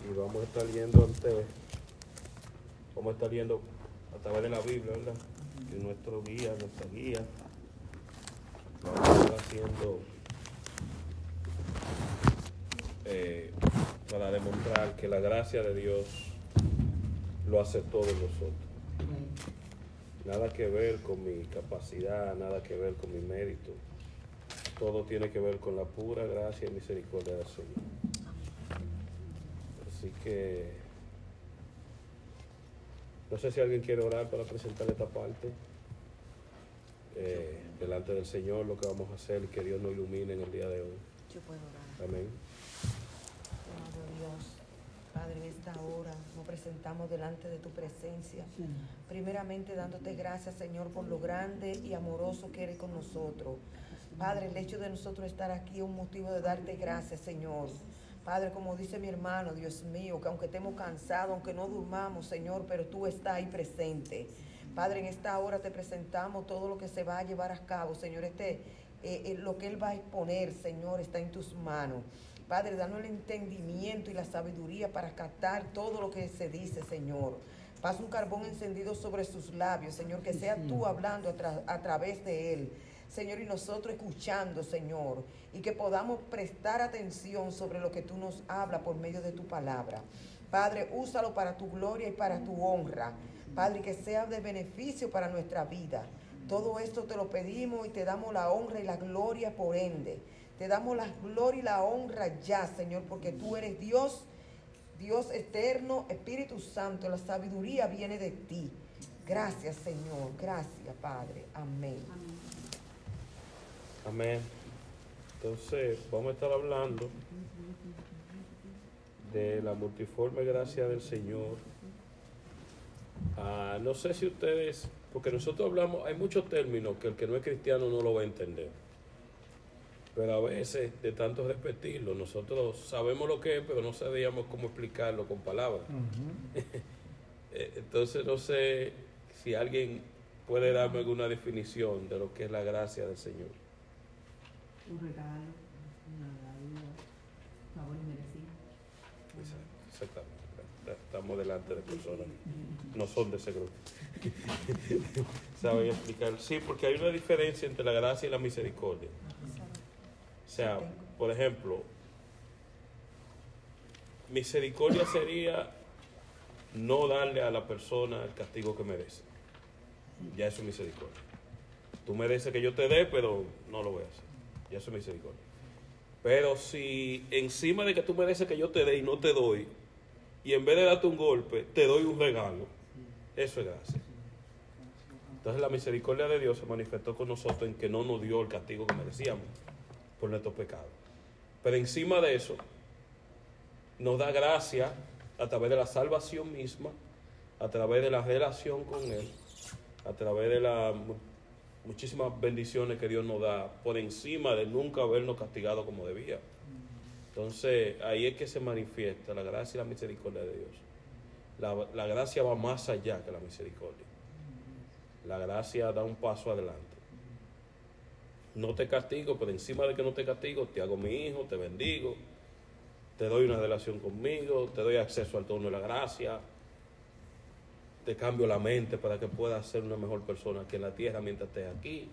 y vamos a estar viendo a través de la Biblia, ¿verdad? Que es nuestra guía. Vamos a estar haciendo para demostrar que la gracia de Dios lo hace todo en nosotros. Nada que ver con mi capacidad, nada que ver con mi mérito. Todo tiene que ver con la pura gracia y misericordia del Señor. Así que no sé si alguien quiere orar para presentar esta parte delante del Señor, lo que vamos a hacer y que Dios nos ilumine en el día de hoy. Yo puedo orar. Amén. Amado Dios, Padre, en esta hora nos presentamos delante de tu presencia. Primeramente dándote gracias, Señor, por lo grande y amoroso que eres con nosotros. Padre, el hecho de nosotros estar aquí es un motivo de darte gracias, Señor. Padre, como dice mi hermano, Dios mío, que aunque estemos cansados, aunque no durmamos, Señor, pero tú estás ahí presente. Padre, en esta hora te presentamos todo lo que se va a llevar a cabo, Señor. Lo que Él va a exponer, Señor, está en tus manos. Padre, danos el entendimiento y la sabiduría para captar todo lo que se dice, Señor. Pasa un carbón encendido sobre sus labios, Señor, que sea tú hablando a través de Él. Señor, y nosotros escuchando, Señor, y que podamos prestar atención sobre lo que tú nos hablas por medio de tu palabra. Padre, úsalo para tu gloria y para tu honra. Padre, que sea de beneficio para nuestra vida. Todo esto te lo pedimos y te damos la honra y la gloria por ende. Te damos la gloria y la honra ya, Señor, porque tú eres Dios, Dios eterno, Espíritu Santo. La sabiduría viene de ti. Gracias, Señor. Gracias, Padre. Amén. Amén. Entonces, vamos a estar hablando de la multiforme gracia del Señor. No sé si ustedes, porque nosotros hablamos, hay muchos términos que el que no es cristiano no lo va a entender. Pero a veces, de tanto repetirlo, nosotros sabemos lo que es, pero no sabíamos cómo explicarlo con palabras. Entonces, no sé si alguien puede darme alguna definición de lo que es la gracia del Señor. Un regalo, una ayuda, favor inmerecido. Exactamente. Estamos delante de personas, no son de ese grupo. ¿Saben explicar? Sí, porque hay una diferencia entre la gracia y la misericordia. O sea, por ejemplo, misericordia sería no darle a la persona el castigo que merece. Ya eso es misericordia. Tú mereces que yo te dé, pero no lo voy a hacer. Ya eso es misericordia. Pero si encima de que tú mereces que yo te dé y no te doy, y en vez de darte un golpe, te doy un regalo, eso es gracia. Entonces la misericordia de Dios se manifestó con nosotros en que no nos dio el castigo que merecíamos por nuestros pecados. Pero encima de eso, nos da gracia a través de la salvación misma, a través de la relación con Él, a través de las muchísimas bendiciones que Dios nos da, por encima de nunca habernos castigado como debía. Entonces, ahí es que se manifiesta la gracia y la misericordia de Dios. La gracia va más allá que la misericordia. La gracia da un paso adelante. No te castigo, pero encima de que no te castigo, te hago mi hijo, te bendigo, te doy una relación conmigo, te doy acceso al trono de la gracia, te cambio la mente para que puedas ser una mejor persona aquí en la tierra mientras estés aquí.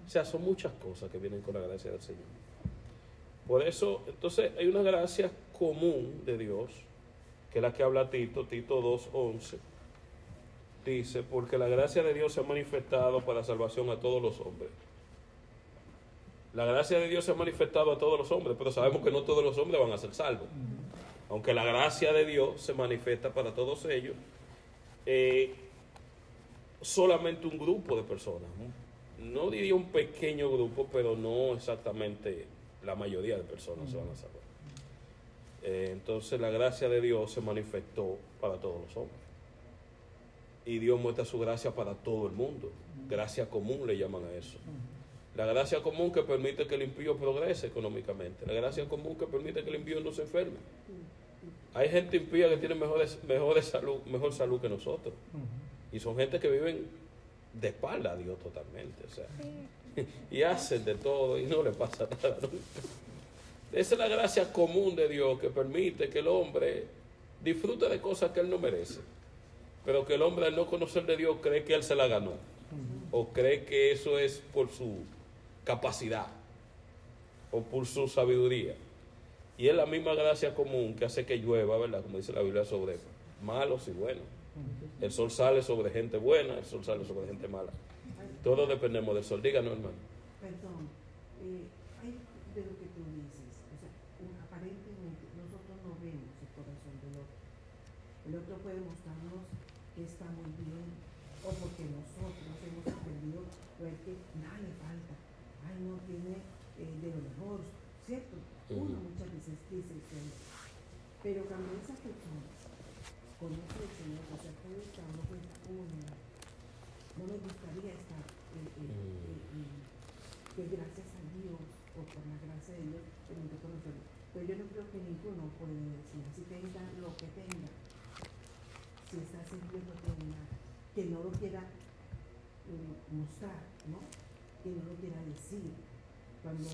O sea, son muchas cosas que vienen con la gracia del Señor. Por eso, entonces, hay una gracia común de Dios, que es la que habla Tito 2:11. Dice, porque la gracia de Dios se ha manifestado para salvación a todos los hombres. La gracia de Dios se ha manifestado a todos los hombres, pero sabemos que no todos los hombres van a ser salvos. Aunque la gracia de Dios se manifiesta para todos ellos, solamente un grupo de personas, no diría un pequeño grupo, pero no exactamente la mayoría de personas se van a salvar. Entonces la gracia de Dios se manifestó para todos los hombres. Y Dios muestra su gracia para todo el mundo. Gracia común le llaman a eso. La gracia común que permite que el impío progrese económicamente. La gracia común que permite que el impío no se enferme. Hay gente impía que tiene mejor salud que nosotros. Y son gente que viven de espalda a Dios totalmente. O sea, y hacen de todo y no le pasa nada nunca. Esa es la gracia común de Dios que permite que el hombre disfruta de cosas que él no merece, pero que el hombre al no conocer de Dios cree que él se la ganó, o cree que eso es por su capacidad o por su sabiduría. Y es la misma gracia común que hace que llueva, ¿verdad? Como dice la Biblia, sobre malos y buenos. El sol sale sobre gente buena, el sol sale sobre gente mala. Todos dependemos del sol. Díganos, hermano. Perdón, hay de lo que tú dices, o sea, aparentemente nosotros no vemos el corazón del otro. El otro puede mostrarnos que está muy bien, o porque nosotros hemos aprendido, o es que nada le falta, ay, no tiene de lo mejor, ¿cierto? Uno muchas veces dice que, pero cuando esa persona conoce al Señor, o sea, puede estar dando cuenta, no me gustaría estar, que gracias a Dios, o por la gracia de Dios, permite conocerlo. Pero yo no creo que ninguno puede decir, si tenga lo que tenga, si está siempre lo tenga, que no lo quiera mostrar, ¿no? Que no lo quiera decir. Cuando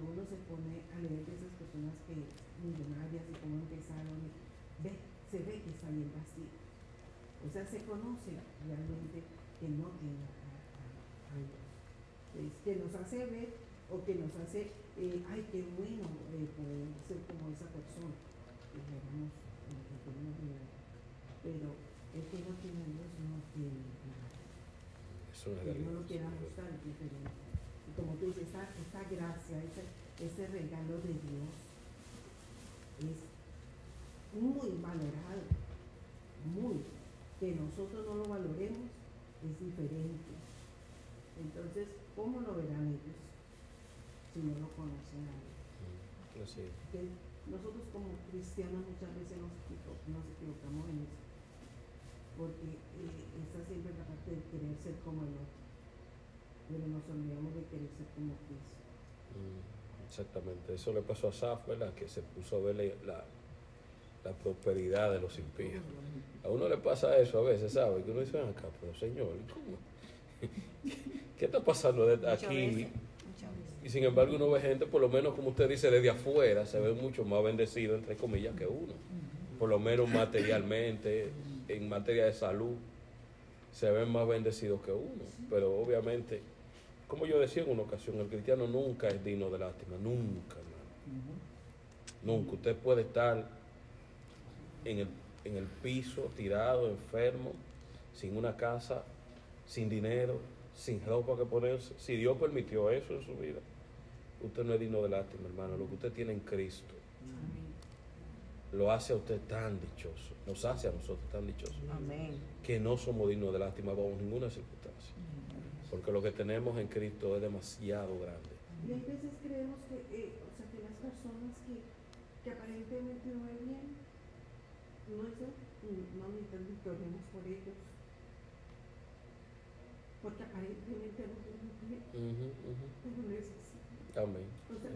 uno se pone a leer de esas personas que millonarias y cómo empezaron, se ve que está bien vacío. O sea, se conoce realmente que no tiene a Dios. Que nos hace ver o que nos hace, ay, qué bueno poder ser como esa persona. Pero el que no tiene a Dios no tiene nada. Eso es que no lo quiera mostrar es diferente. Y como tú dices, esa gracia, ese regalo de Dios es muy valorado, muy. Que nosotros no lo valoremos es diferente. Entonces, ¿cómo lo verán ellos si no lo conocen a Dios? Que nosotros como cristianos muchas veces nos equivocamos en eso, porque está siempre la parte de querer ser como el otro, pero nos olvidamos de querer ser como Cristo. Exactamente, eso le pasó a Asaf, ¿verdad? Que se puso a ver la prosperidad de los impíos. A uno le pasa eso a veces, ¿sabe? Que uno dice, ven acá, pero Señor, ¿cómo? ¿Qué está pasando aquí? Y sin embargo uno ve gente, por lo menos como usted dice, desde afuera, se ve mucho más bendecido, entre comillas, que uno. Por lo menos materialmente, en materia de salud, se ven más bendecidos que uno. Pero obviamente, como yo decía en una ocasión, el cristiano nunca es digno de lástima, nunca, hermano. Nunca. Usted puede estar en el piso, tirado, enfermo, sin una casa, sin dinero, sin ropa que ponerse. Si Dios permitió eso en su vida, usted no es digno de lástima, hermano. Lo que usted tiene en Cristo lo hace a usted tan dichoso, nos hace a nosotros tan dichosos. Amén. Que no somos dignos de lástima bajo ninguna circunstancia, porque lo que tenemos en Cristo es demasiado grande. Y hay veces creemos que las personas que aparentemente no ven bien, no necesitamos que oremos por ellos, porque aparentemente no ven bien, pero necesitan. Amén. O sea,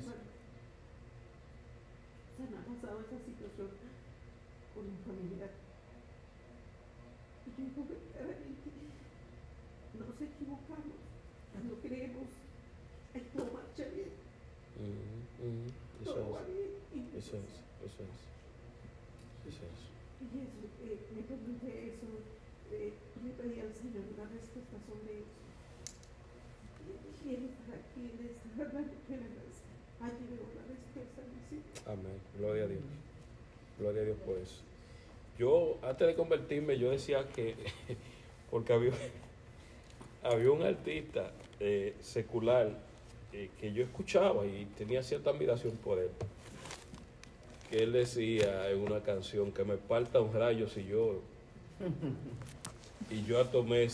me ha pasado esa situación con mi familia. Y yo digo, verdaderamente, nos equivocamos cuando creemos que todo marcha bien. Todo va bien. Eso es. Y me pregunté eso, le pedí al Señor una respuesta sobre eso. Y Él para quienes hablando penas, allí veo una respuesta, dice. Amén. Gloria a Dios. Gloria a Dios por eso. Yo, antes de convertirme, yo decía que, porque había un artista secular que yo escuchaba y tenía cierta admiración por él, que él decía en una canción que me parta un rayo si lloro. Y yo tomé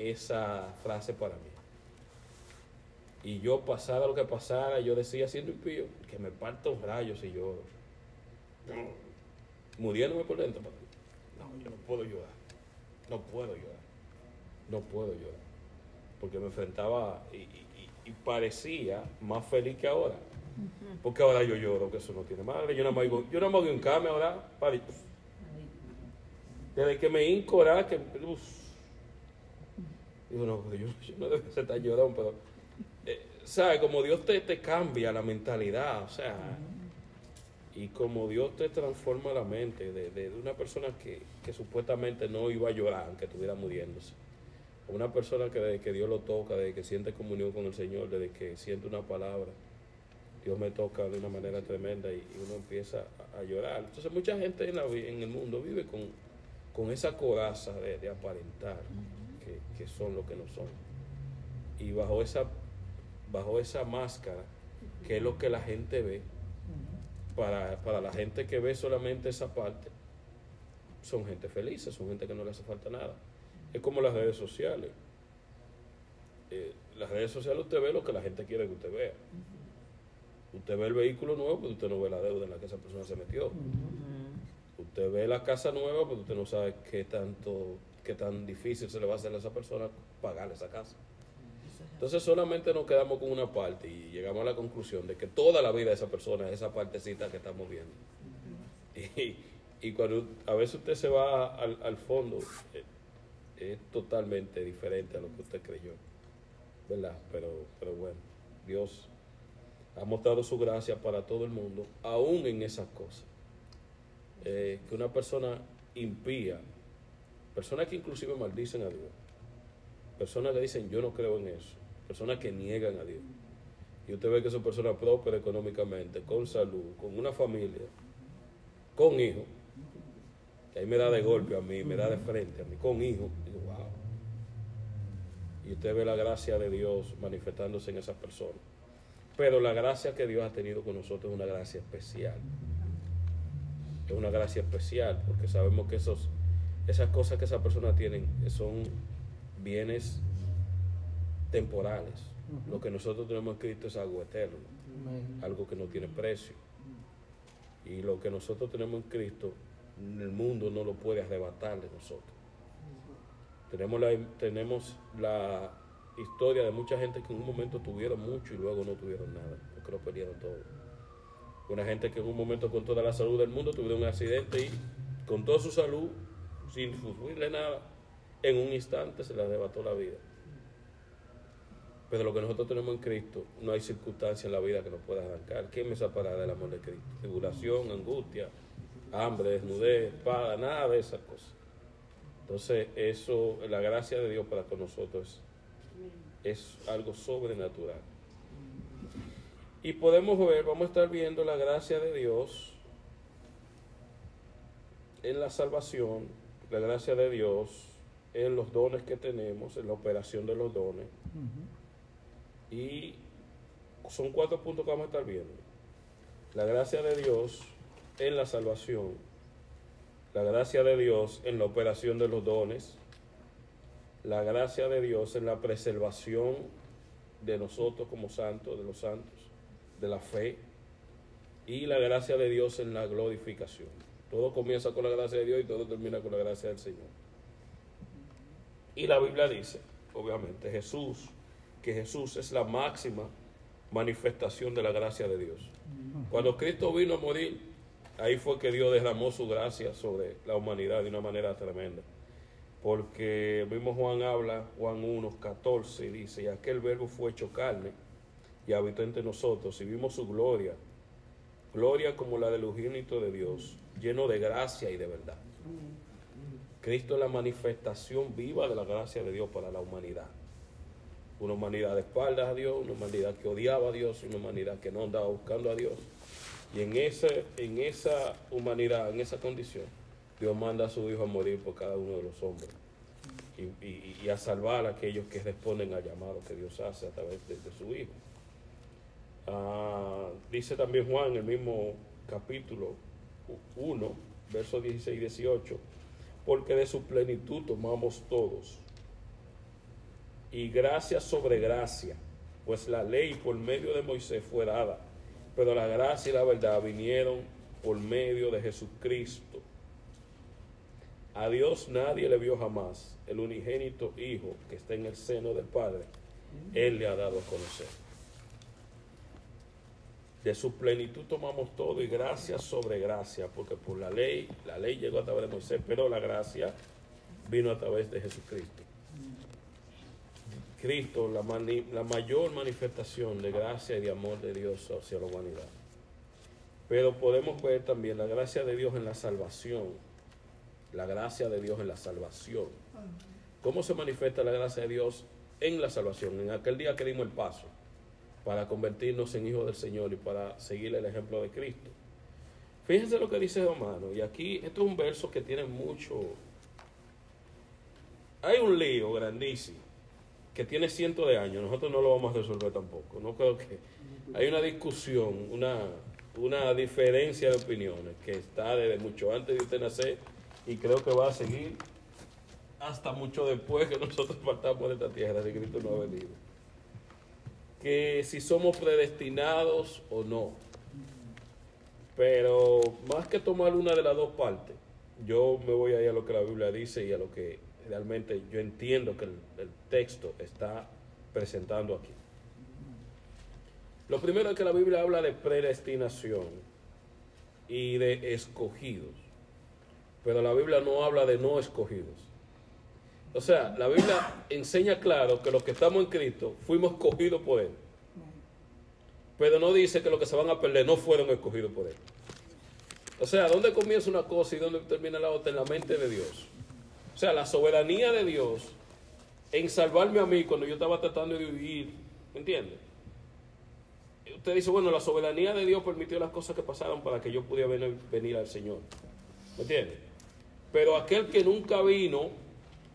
esa frase para mí. Y yo, pasara lo que pasara, yo decía siendo impío, que me parta un rayo si lloro. Muriéndome por dentro. No, yo no puedo llorar. No puedo llorar. Porque me enfrentaba y parecía más feliz que ahora. Porque ahora yo lloro, que eso no tiene madre. Yo nada más hago un cambio ahora. Desde que me hinco ahora, que digo, no, yo no debo estar llorando, pero ¿sabes? Como Dios te cambia la mentalidad, o sea, Y como Dios te transforma la mente de una persona que supuestamente no iba a llorar aunque estuviera muriéndose, una persona que desde que Dios lo toca, desde que siente comunión con el Señor, desde que siente una palabra, Dios me toca de una manera tremenda y uno empieza a llorar. Entonces mucha gente en el mundo vive con esa coraza de aparentar que son lo que no son. Y bajo esa máscara, que es lo que la gente ve, para la gente que ve solamente esa parte, son gente felices, son gente que no le hace falta nada. Es como las redes sociales. Las redes sociales usted ve lo que la gente quiere que usted vea. Usted ve el vehículo nuevo, pero usted no ve la deuda en la que esa persona se metió. Usted ve la casa nueva, pero usted no sabe qué tan difícil se le va a hacer a esa persona pagar esa casa. Entonces solamente nos quedamos con una parte y llegamos a la conclusión de que toda la vida de esa persona es esa partecita que estamos viendo. Y cuando a veces usted se va al fondo, es totalmente diferente a lo que usted creyó, ¿verdad? Pero bueno, Dios ha mostrado su gracia para todo el mundo, aún en esas cosas. Que una persona impía, personas que inclusive maldicen a Dios, personas que dicen yo no creo en eso, personas que niegan a Dios, y usted ve que son personas prósperas económicamente, con salud, con una familia, con hijos, que ahí me da de golpe a mí, me da de frente a mí, con hijos, digo wow. Y usted ve la gracia de Dios manifestándose en esas personas. Pero la gracia que Dios ha tenido con nosotros es una gracia especial. Es una gracia especial porque sabemos que esas cosas que esas personas tienen son bienes temporales. Lo que nosotros tenemos en Cristo es algo eterno, algo que no tiene precio. Y lo que nosotros tenemos en Cristo, el mundo no lo puede arrebatar de nosotros. Tenemos la historia de mucha gente que en un momento tuvieron mucho y luego no tuvieron nada, porque lo perdieron todo. Una gente que en un momento con toda la salud del mundo tuvieron un accidente y con toda su salud, sin sufrirle nada, en un instante se le arrebató la vida. Pero lo que nosotros tenemos en Cristo, no hay circunstancia en la vida que nos pueda arrancar. ¿Quién me separará del amor de Cristo? Tribulación, angustia, hambre, desnudez, espada, nada de esas cosas. Entonces eso, la gracia de Dios para con nosotros es algo sobrenatural. Y podemos ver, vamos a estar viendo la gracia de Dios en la salvación, la gracia de Dios en los dones que tenemos, en la operación de los dones. Y son 4 puntos que vamos a estar viendo. La gracia de Dios en la salvación, la gracia de Dios en la operación de los dones, la gracia de Dios en la preservación de nosotros como santos, de los santos, de la fe, y la gracia de Dios en la glorificación. Todo comienza con la gracia de Dios y todo termina con la gracia del Señor. Y la Biblia dice, obviamente, que Jesús es la máxima manifestación de la gracia de Dios. Cuando Cristo vino a morir, ahí fue que Dios derramó su gracia sobre la humanidad de una manera tremenda. Porque el mismo Juan habla, Juan 1:14, dice, y aquel verbo fue hecho carne y habitó entre nosotros, y vimos su gloria, gloria como la del unigénito de Dios, lleno de gracia y de verdad. Cristo es la manifestación viva de la gracia de Dios para la humanidad. Una humanidad de espaldas a Dios, una humanidad que odiaba a Dios, una humanidad que no andaba buscando a Dios. Y en esa humanidad, en esa condición, Dios manda a su Hijo a morir por cada uno de los hombres y a salvar a aquellos que responden al llamado que Dios hace a través de su Hijo. Dice también Juan en el mismo capítulo 1, versos 16 y 18, porque de su plenitud tomamos todos, y gracia sobre gracia, pues la ley por medio de Moisés fue dada, pero la gracia y la verdad vinieron por medio de Jesucristo. A Dios nadie le vio jamás, el unigénito Hijo que está en el seno del Padre, Él le ha dado a conocer. De su plenitud tomamos todo y gracia sobre gracia, porque por la ley llegó a través de Moisés, pero la gracia vino a través de Jesucristo. Cristo, la mayor manifestación de gracia y de amor de Dios hacia la humanidad. Pero podemos ver también la gracia de Dios en la salvación. La gracia de Dios en la salvación. ¿Cómo se manifiesta la gracia de Dios en la salvación? En aquel día que dimos el paso para convertirnos en hijos del Señor y para seguir el ejemplo de Cristo. Fíjense lo que dice Romano, y aquí esto es un verso que tiene mucho... Hay un lío grandísimo que tiene cientos de años, nosotros no lo vamos a resolver tampoco. No creo que... Hay una discusión, una diferencia de opiniones que está desde mucho antes de usted nacer y creo que va a seguir hasta mucho después que nosotros partamos de esta tierra, si Cristo no ha venido. Que si somos predestinados o no. Pero más que tomar una de las dos partes, yo me voy a ir a lo que la Biblia dice y a lo que realmente yo entiendo que el texto está presentando aquí. Lo primero es que la Biblia habla de predestinación y de escogidos, pero la Biblia no habla de no escogidos. O sea, la Biblia enseña claro que los que estamos en Cristo fuimos escogidos por Él, pero no dice que los que se van a perder no fueron escogidos por Él. O sea, ¿dónde comienza una cosa y dónde termina la otra? En la mente de Dios. O sea, la soberanía de Dios en salvarme a mí cuando yo estaba tratando de vivir, ¿me entiende? Usted dice, bueno, la soberanía de Dios permitió las cosas que pasaron para que yo pudiera venir al Señor, ¿me entiende? Pero aquel que nunca vino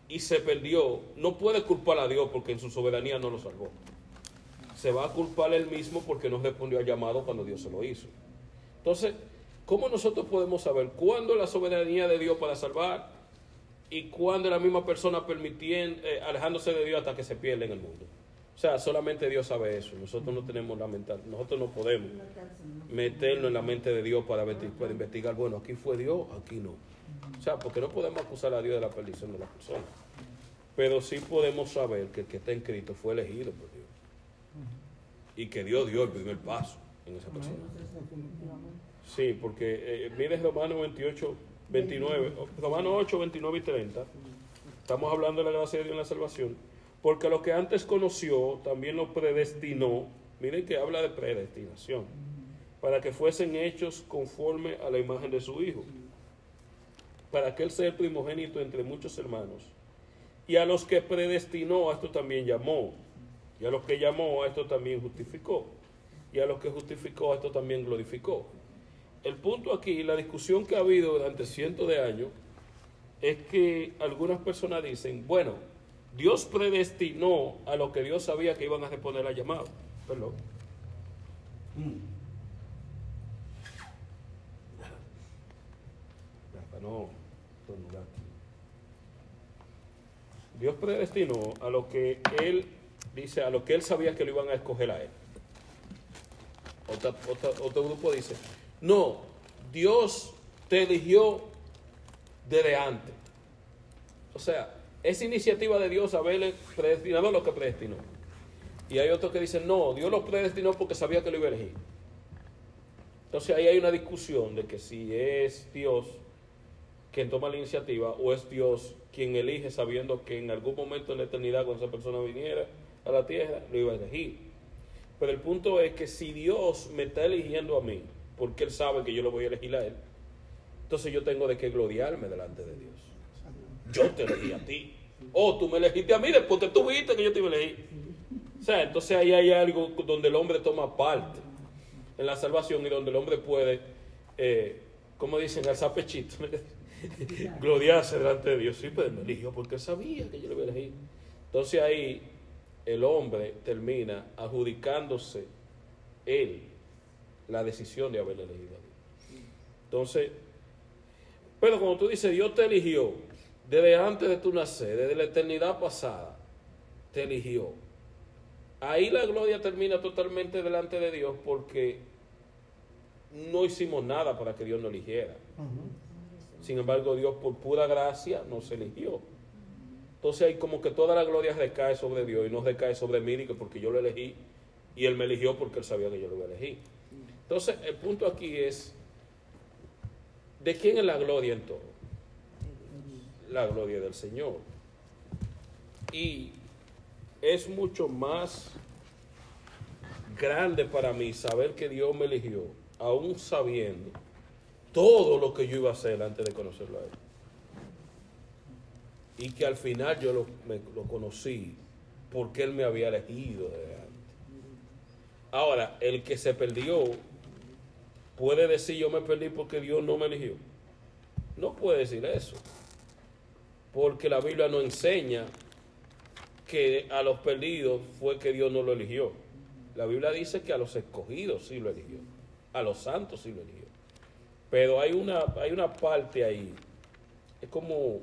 y se perdió, no puede culpar a Dios porque en su soberanía no lo salvó. Se va a culpar él mismo porque no respondió al llamado cuando Dios se lo hizo. Entonces, ¿cómo nosotros podemos saber cuándo la soberanía de Dios para salvar y cuándo la misma persona alejándose de Dios hasta que se pierde en el mundo? O sea, solamente Dios sabe eso. Nosotros no tenemos nosotros no podemos meternos en la mente de Dios para investigar, bueno, aquí fue Dios, aquí no. O sea, porque no podemos acusar a Dios de la perdición de la persona. Pero sí podemos saber que el que está en Cristo fue elegido por Dios. Y que Dios dio el primer paso en esa persona. Sí, porque mire Romanos 28, 29, Romanos 8, 29 y 30. Estamos hablando de la gracia de Dios en la salvación. Porque lo que antes conoció, también lo predestinó. Miren que habla de predestinación. Para que fuesen hechos conforme a la imagen de su Hijo. Para que Él sea el primogénito entre muchos hermanos. Y a los que predestinó, a esto también llamó. Y a los que llamó, a esto también justificó. Y a los que justificó, a esto también glorificó. El punto aquí, la discusión que ha habido durante cientos de años, es que algunas personas dicen, bueno, Dios predestinó a los que Dios sabía que iban a responder al llamado. Perdón. No, Dios predestinó a lo que Él dice, a lo que Él sabía que lo iban a escoger a Él. Otro grupo dice, no, Dios te eligió desde antes. O sea, es iniciativa de Dios haberle predestinado a lo que predestinó. Y hay otros que dicen, no, Dios lo predestinó porque sabía que lo iba a elegir. Entonces ahí hay una discusión de que si es Dios quien toma la iniciativa o es Dios quien elige sabiendo que en algún momento en la eternidad cuando esa persona viniera a la tierra lo iba a elegir. Pero el punto es que si Dios me está eligiendo a mí porque Él sabe que yo lo voy a elegir a Él, entonces yo tengo de qué gloriarme delante de Dios. Yo te elegí a ti. O tú me elegiste a mí después que tú viste que yo te iba a elegir. O sea, entonces ahí hay algo donde el hombre toma parte en la salvación y donde el hombre puede, como dicen, alzar pechito, gloriarse delante de Dios. Sí, pero me eligió porque Él sabía que yo lo iba a elegir. Entonces ahí el hombre termina adjudicándose él la decisión de haberle elegido a Dios. Entonces, pero como tú dices, Dios te eligió desde antes de tu nacer, desde la eternidad pasada, te eligió. Ahí la gloria termina totalmente delante de Dios porque no hicimos nada para que Dios nos eligiera. Sin embargo, Dios por pura gracia nos eligió. Entonces ahí como que toda la gloria recae sobre Dios y no recae sobre mí porque yo lo elegí y Él me eligió porque Él sabía que yo lo iba a elegir. Entonces el punto aquí es, ¿de quién es la gloria en todo? La gloria del Señor. Y es mucho más grande para mí saber que Dios me eligió aún sabiendo todo lo que yo iba a hacer antes de conocerlo a él. Y que al final yo lo conocí porque él me había elegido desde antes. Ahora, el que se perdió puede decir yo me perdí porque Dios no me eligió. No puede decir eso, porque la Biblia no enseña que a los perdidos fue que Dios no lo eligió. La Biblia dice que a los escogidos sí lo eligió, a los santos sí lo eligió. Pero hay una parte ahí, es como,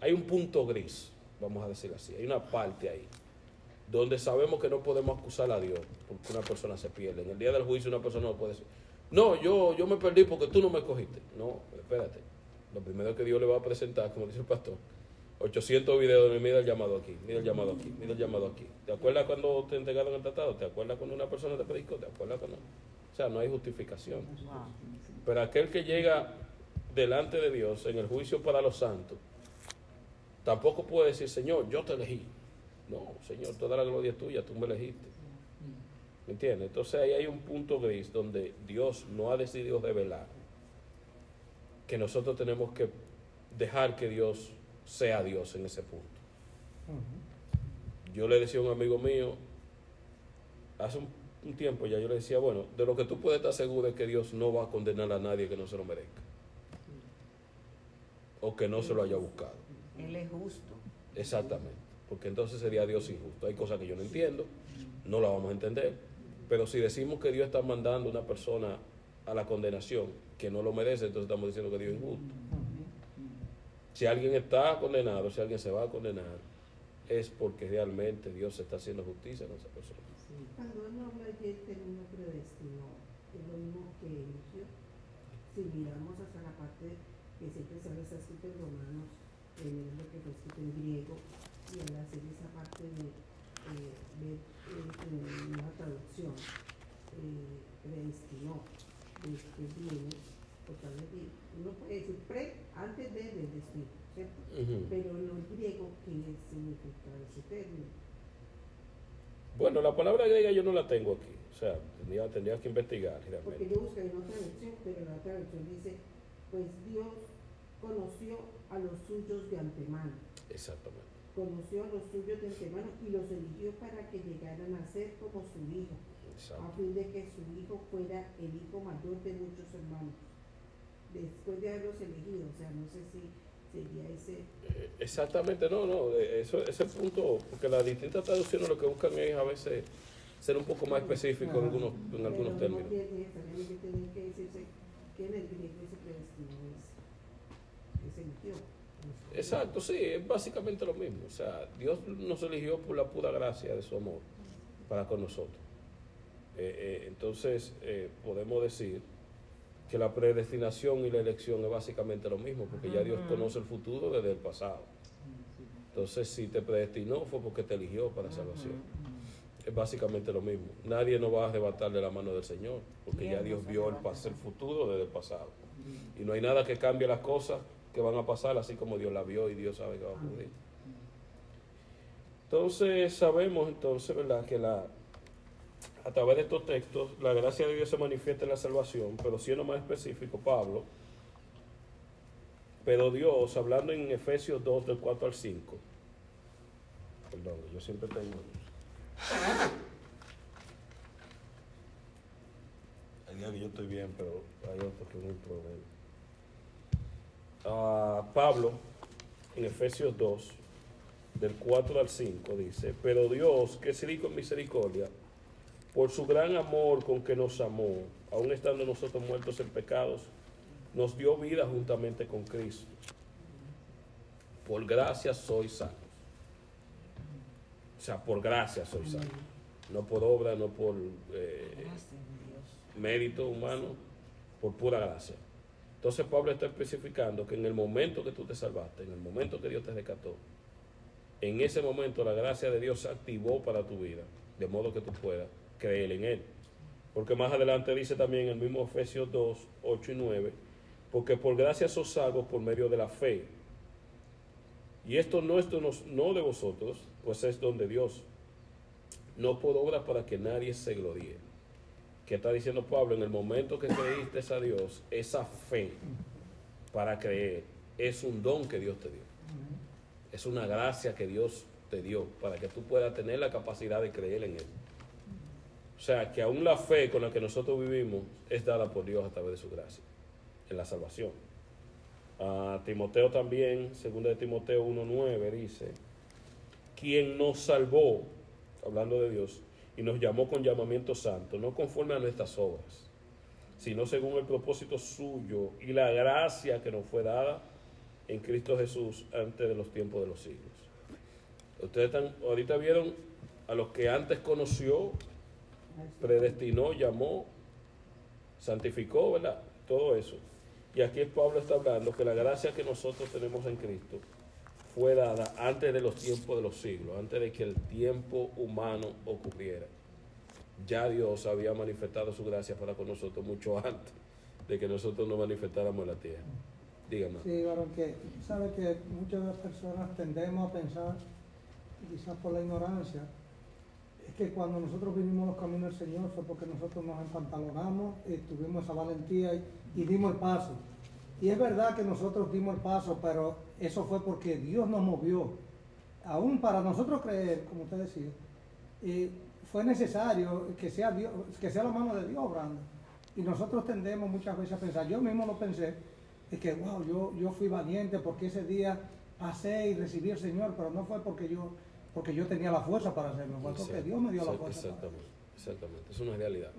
hay un punto gris, vamos a decir así, hay una parte ahí, donde sabemos que no podemos acusar a Dios porque una persona se pierde. En el día del juicio una persona no puede decir, no, yo me perdí porque tú no me escogiste. No, espérate. Lo primero que Dios le va a presentar, como dice el pastor, 800 videos de mira el llamado aquí, mira el llamado aquí, mira el llamado aquí. ¿Te acuerdas cuando te entregaron el tratado? ¿Te acuerdas cuando una persona te predicó? ¿Te acuerdas cuando? O sea, no hay justificación. Pero aquel que llega delante de Dios en el juicio para los santos, tampoco puede decir, Señor, yo te elegí. No, Señor, toda la gloria es tuya, tú me elegiste. ¿Me entiendes? Entonces ahí hay un punto gris donde Dios no ha decidido revelar que nosotros tenemos que dejar que Dios sea Dios en ese punto. Yo le decía a un amigo mío, hace un tiempo ya, yo le decía, bueno, de lo que tú puedes estar seguro es que Dios no va a condenar a nadie que no se lo merezca. O que no se lo haya buscado. Él es justo. Exactamente, porque entonces sería Dios injusto. Hay cosas que yo no entiendo, no las vamos a entender, pero si decimos que Dios está mandando a una persona a la condenación que no lo merece, entonces estamos diciendo que Dios es injusto. Si alguien está condenado, si alguien se va a condenar, es porque realmente Dios está haciendo justicia en esa persona. Cuando uno habla de término predestinó, es lo mismo que eligió. Si miramos hasta la parte que siempre se habla, está escrito en Romanos, lo que fue escrito en griego, y al hacer esa parte de ver en una traducción, predestinó, desde viene, totalmente, uno puede decir antes del destino, ¿cierto? Pero en el griego, ¿qué significa ese término? Bueno, la palabra griega yo no la tengo aquí, o sea, tendría que investigar realmente. Porque yo busqué en otra versión, pero la otra versión dice, pues Dios conoció a los suyos de antemano. Exactamente. Conoció a los suyos de antemano y los eligió para que llegaran a ser como su hijo. Exacto. A fin de que su hijo fuera el hijo mayor de muchos hermanos. Después de haberlos elegido, o sea, no sé si sería ese... exactamente, no, ese punto, porque las distintas traducciones lo que buscan es a veces ser un poco más específico en algunos términos. No necesariamente tienen que decirse que en el griego ese predestinó es eligió. Exacto, sí, es básicamente lo mismo. O sea, Dios nos eligió por la pura gracia de su amor para con nosotros. Entonces, podemos decir que la predestinación y la elección es básicamente lo mismo, porque ya Dios conoce el futuro desde el pasado. Entonces, si te predestinó fue porque te eligió para salvación. Es básicamente lo mismo. Nadie nos va a arrebatar de la mano del Señor, porque ya Dios vio el futuro desde el pasado. Y no hay nada que cambie las cosas que van a pasar, así como Dios la vio y Dios sabe que va a ocurrir. Entonces, sabemos ¿verdad?, que a través de estos textos, la gracia de Dios se manifiesta en la salvación, pero siendo más específico, Pablo, pero Dios, hablando en Efesios 2, del 4 al 5, perdón, yo siempre tengo... El día que yo estoy bien, pero hay otros que no hay problema. Pablo, en Efesios 2, del 4 al 5, dice, pero Dios, que es rico en misericordia, por su gran amor con que nos amó, aun estando nosotros muertos en pecados, nos dio vida juntamente con Cristo. Por gracia sois salvos. O sea, por gracia sois salvos. No por obra, no por mérito humano, por pura gracia. Entonces Pablo está especificando que en el momento que tú te salvaste, en el momento que Dios te rescató, en ese momento la gracia de Dios se activó para tu vida, de modo que tú puedas creer en Él. Porque más adelante dice también el mismo Efesios 2, 8 y 9, porque por gracia sos salvos por medio de la fe. Y esto no de vosotros, pues es don de Dios, no por obras para que nadie se gloríe. ¿Qué está diciendo Pablo? En el momento que creíste a Dios, esa fe para creer es un don que Dios te dio. Es una gracia que Dios te dio para que tú puedas tener la capacidad de creer en Él. O sea, que aún la fe con la que nosotros vivimos es dada por Dios a través de su gracia, en la salvación. Timoteo también, 2 de Timoteo 1:9 dice, quien nos salvó, hablando de Dios, y nos llamó con llamamiento santo, no conforme a nuestras obras, sino según el propósito suyo y la gracia que nos fue dada en Cristo Jesús antes de los tiempos de los siglos. Ustedes ahorita vieron a los que antes conoció, predestinó, llamó, santificó, ¿verdad? Todo eso. Y aquí Pablo está hablando que la gracia que nosotros tenemos en Cristo fue dada antes de los tiempos de los siglos, antes de que el tiempo humano ocurriera. Ya Dios había manifestado su gracia para con nosotros mucho antes de que nosotros nos manifestáramos en la tierra. Dígame. Sí, bueno, que sabe que muchas personas tendemos a pensar, quizás por la ignorancia, es que cuando nosotros vinimos los caminos del Señor fue porque nosotros nos empantalonamos, tuvimos esa valentía y dimos el paso. Y es verdad que nosotros dimos el paso, pero eso fue porque Dios nos movió. Aún para nosotros creer, como usted decía, fue necesario que sea Dios, que sea la mano de Dios obrando. Y nosotros tendemos muchas veces a pensar, yo mismo lo pensé, es que wow, yo fui valiente porque ese día pasé y recibí al Señor, pero no fue porque yo tenía la fuerza para hacerlo, fue porque Dios me dio la fuerza. Exactamente, es una realidad.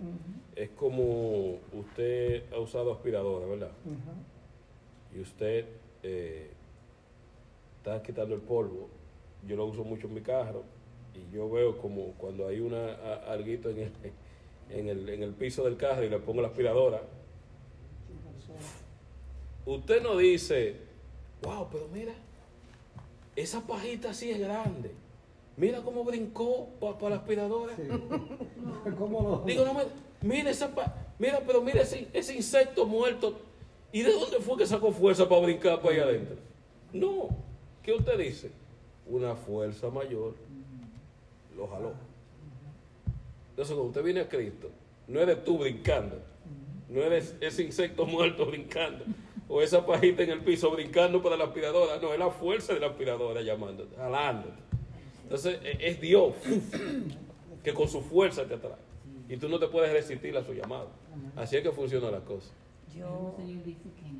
Es como usted ha usado aspiradora, ¿verdad? Y usted está quitando el polvo. Yo lo uso mucho en mi carro y yo veo como cuando hay alguito en el piso del carro y le pongo la aspiradora. Usted no dice, wow, pero mira, esa pajita así es grande. Mira cómo brincó para la aspiradora. Sí. Digo, no, mira, pero mira ese insecto muerto. ¿Y de dónde fue que sacó fuerza para brincar para allá adentro? No. ¿Qué usted dice? Una fuerza mayor lo jaló. Entonces, cuando usted viene a Cristo, no eres tú brincando, no eres ese insecto muerto brincando, o esa pajita en el piso brincando para la aspiradora. No, es la fuerza de la aspiradora llamándote, jalándote. Entonces, es Dios que con su fuerza te atrae. Y tú no te puedes resistir a su llamado. Así es que funciona la cosa. El Señor dice que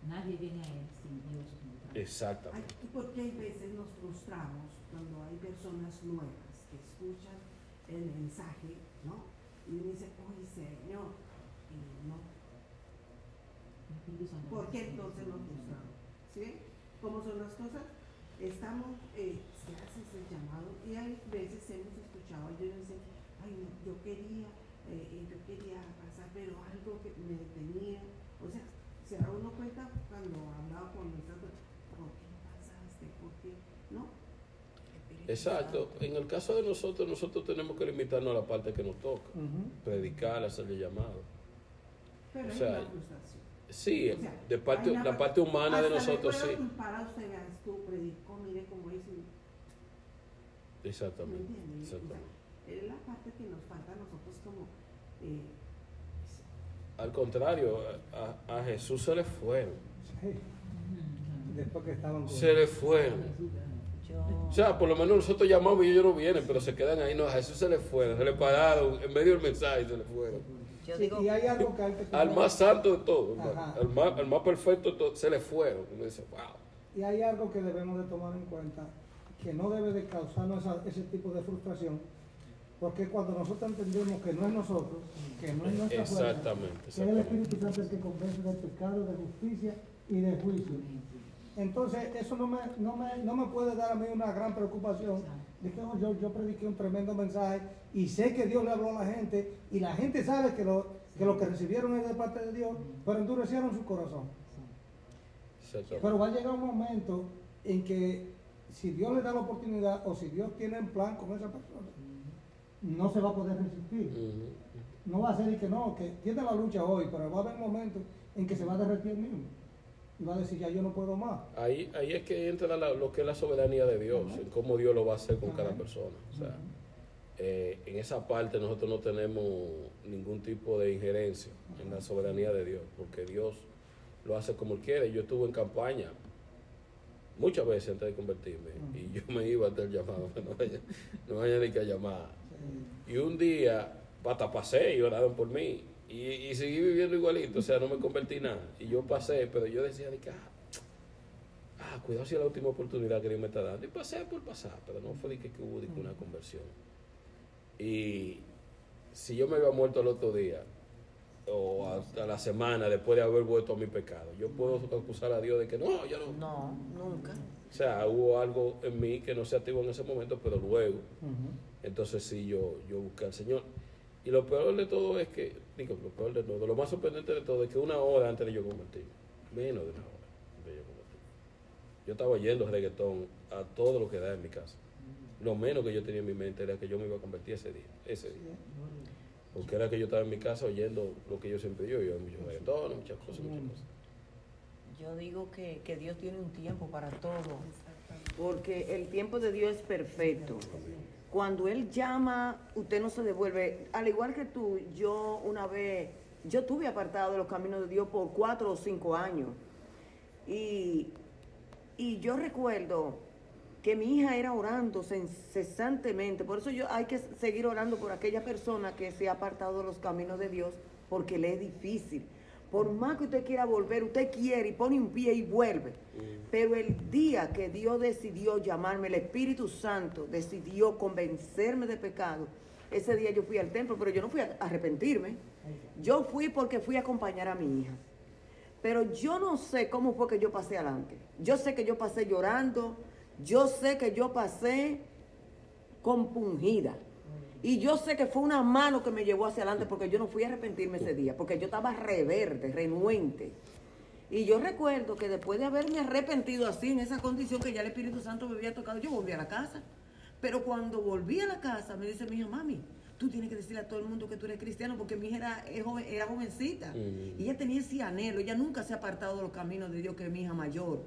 nadie viene a Él sin Dios. Exactamente. Porque hay veces nos frustramos cuando hay personas nuevas que escuchan el mensaje, ¿no? Y uno dice, oye, Señor, y no. ¿Por qué entonces nos frustramos? ¿Sí? ¿Cómo son las cosas? Estamos, se hace ese llamado y hay veces hemos escuchado a ellos dicen, ay, no, yo quería pasar, pero algo que me detenía. O sea, se da uno cuenta cuando hablaba con nosotros, ¿por qué pasaste? ¿Por qué? ¿No? Exacto. En el caso de nosotros tenemos que limitarnos a la parte que nos toca. Predicar, hacerle llamado. Pero o hay sea, una frustración. Sí, O sea, la parte humana de nosotros sí. Para usted, veas, tú predicó, mire cómo es. Exactamente. O sea, es la parte que nos falta a nosotros como... Al contrario, a Jesús se le fueron. Sí. Después que estaban se le fueron. O sea, por lo menos nosotros llamamos y ellos no vienen, pero se quedan ahí. No, a Jesús se le fueron, se le pararon en medio del mensaje, se le fueron. Y hay algo que hay que al más santo de todos, al más perfecto de todos, se le fueron. Uno dice, wow. Y hay algo que debemos de tomar en cuenta, que no debe de causarnos ese tipo de frustración, porque cuando nosotros entendemos que no es nosotros, que no es nuestra fuerza, que es el Espíritu Santo el que convence del pecado, de justicia y de juicio. Entonces, eso no me puede dar a mí una gran preocupación de que yo prediqué un tremendo mensaje y sé que Dios le habló a la gente y la gente sabe que lo que recibieron es de parte de Dios, pero endurecieron su corazón. Pero va a llegar un momento en que si Dios le da la oportunidad o si Dios tiene un plan con esa persona, no se va a poder resistir. No va a ser que no, que tiene la lucha hoy, pero va a haber momentos en que se va a derretir mismo. Y va a decir, ya yo no puedo más. Ahí es que entra lo que es la soberanía de Dios, en cómo Dios lo va a hacer con cada persona. O sea, en esa parte nosotros no tenemos ningún tipo de injerencia en la soberanía de Dios, porque Dios lo hace como Él quiere. Yo estuve en campaña muchas veces antes de convertirme y yo me iba hasta el llamado, no vaya ni que a llamar. Y un día hasta pasé y oraron por mí y seguí viviendo igualito, o sea, no me convertí nada. Y yo pasé, pero yo decía de que, cuidado si es la última oportunidad que Dios me está dando. Y pasé por pasar, pero no fue de que hubo de que una conversión. Y si yo me había muerto el otro día, o hasta la semana después de haber vuelto a mi pecado, yo puedo acusar a Dios de que no, yo no. No, nunca. O sea, hubo algo en mí que no se activó en ese momento, pero luego, entonces sí, yo busqué al Señor. Y lo peor de todo es que, lo más sorprendente de todo es que una hora antes de yo convertirme, menos de una hora antes de yo convertirme, yo estaba oyendo reggaetón a todo lo que da en mi casa. Lo menos que yo tenía en mi mente era que yo me iba a convertir ese día. Porque era que yo estaba en mi casa oyendo lo que yo siempre yo mucho reggaetón, muchas cosas. Yo digo que Dios tiene un tiempo para todo, porque el tiempo de Dios es perfecto. Cuando Él llama, usted no se devuelve. Al igual que tú, yo una vez, yo estuve apartado de los caminos de Dios por 4 o 5 años. Y yo recuerdo que mi hija era orando cesantemente. Por eso hay que seguir orando por aquella persona que se ha apartado de los caminos de Dios, porque le es difícil. Por más que usted quiera volver, usted quiere y pone un pie y vuelve. Pero el día que Dios decidió llamarme, el Espíritu Santo decidió convencerme de pecado, ese día yo fui al templo, pero yo no fui a arrepentirme. Yo fui porque fui a acompañar a mi hija. Pero yo no sé cómo fue que yo pasé adelante. Yo sé que yo pasé llorando. Yo sé que yo pasé compungida. Y yo sé que fue una mano que me llevó hacia adelante, porque yo no fui a arrepentirme ese día, porque yo estaba reverde, renuente. Y yo recuerdo que después de haberme arrepentido así, en esa condición que ya el Espíritu Santo me había tocado, yo volví a la casa. Pero cuando volví a la casa, me dice mi hija, mami, tú tienes que decirle a todo el mundo que tú eres cristiano, porque mi hija era jovencita. Y ella tenía ese anhelo, ella nunca se ha apartado de los caminos de Dios, que es mi hija mayor.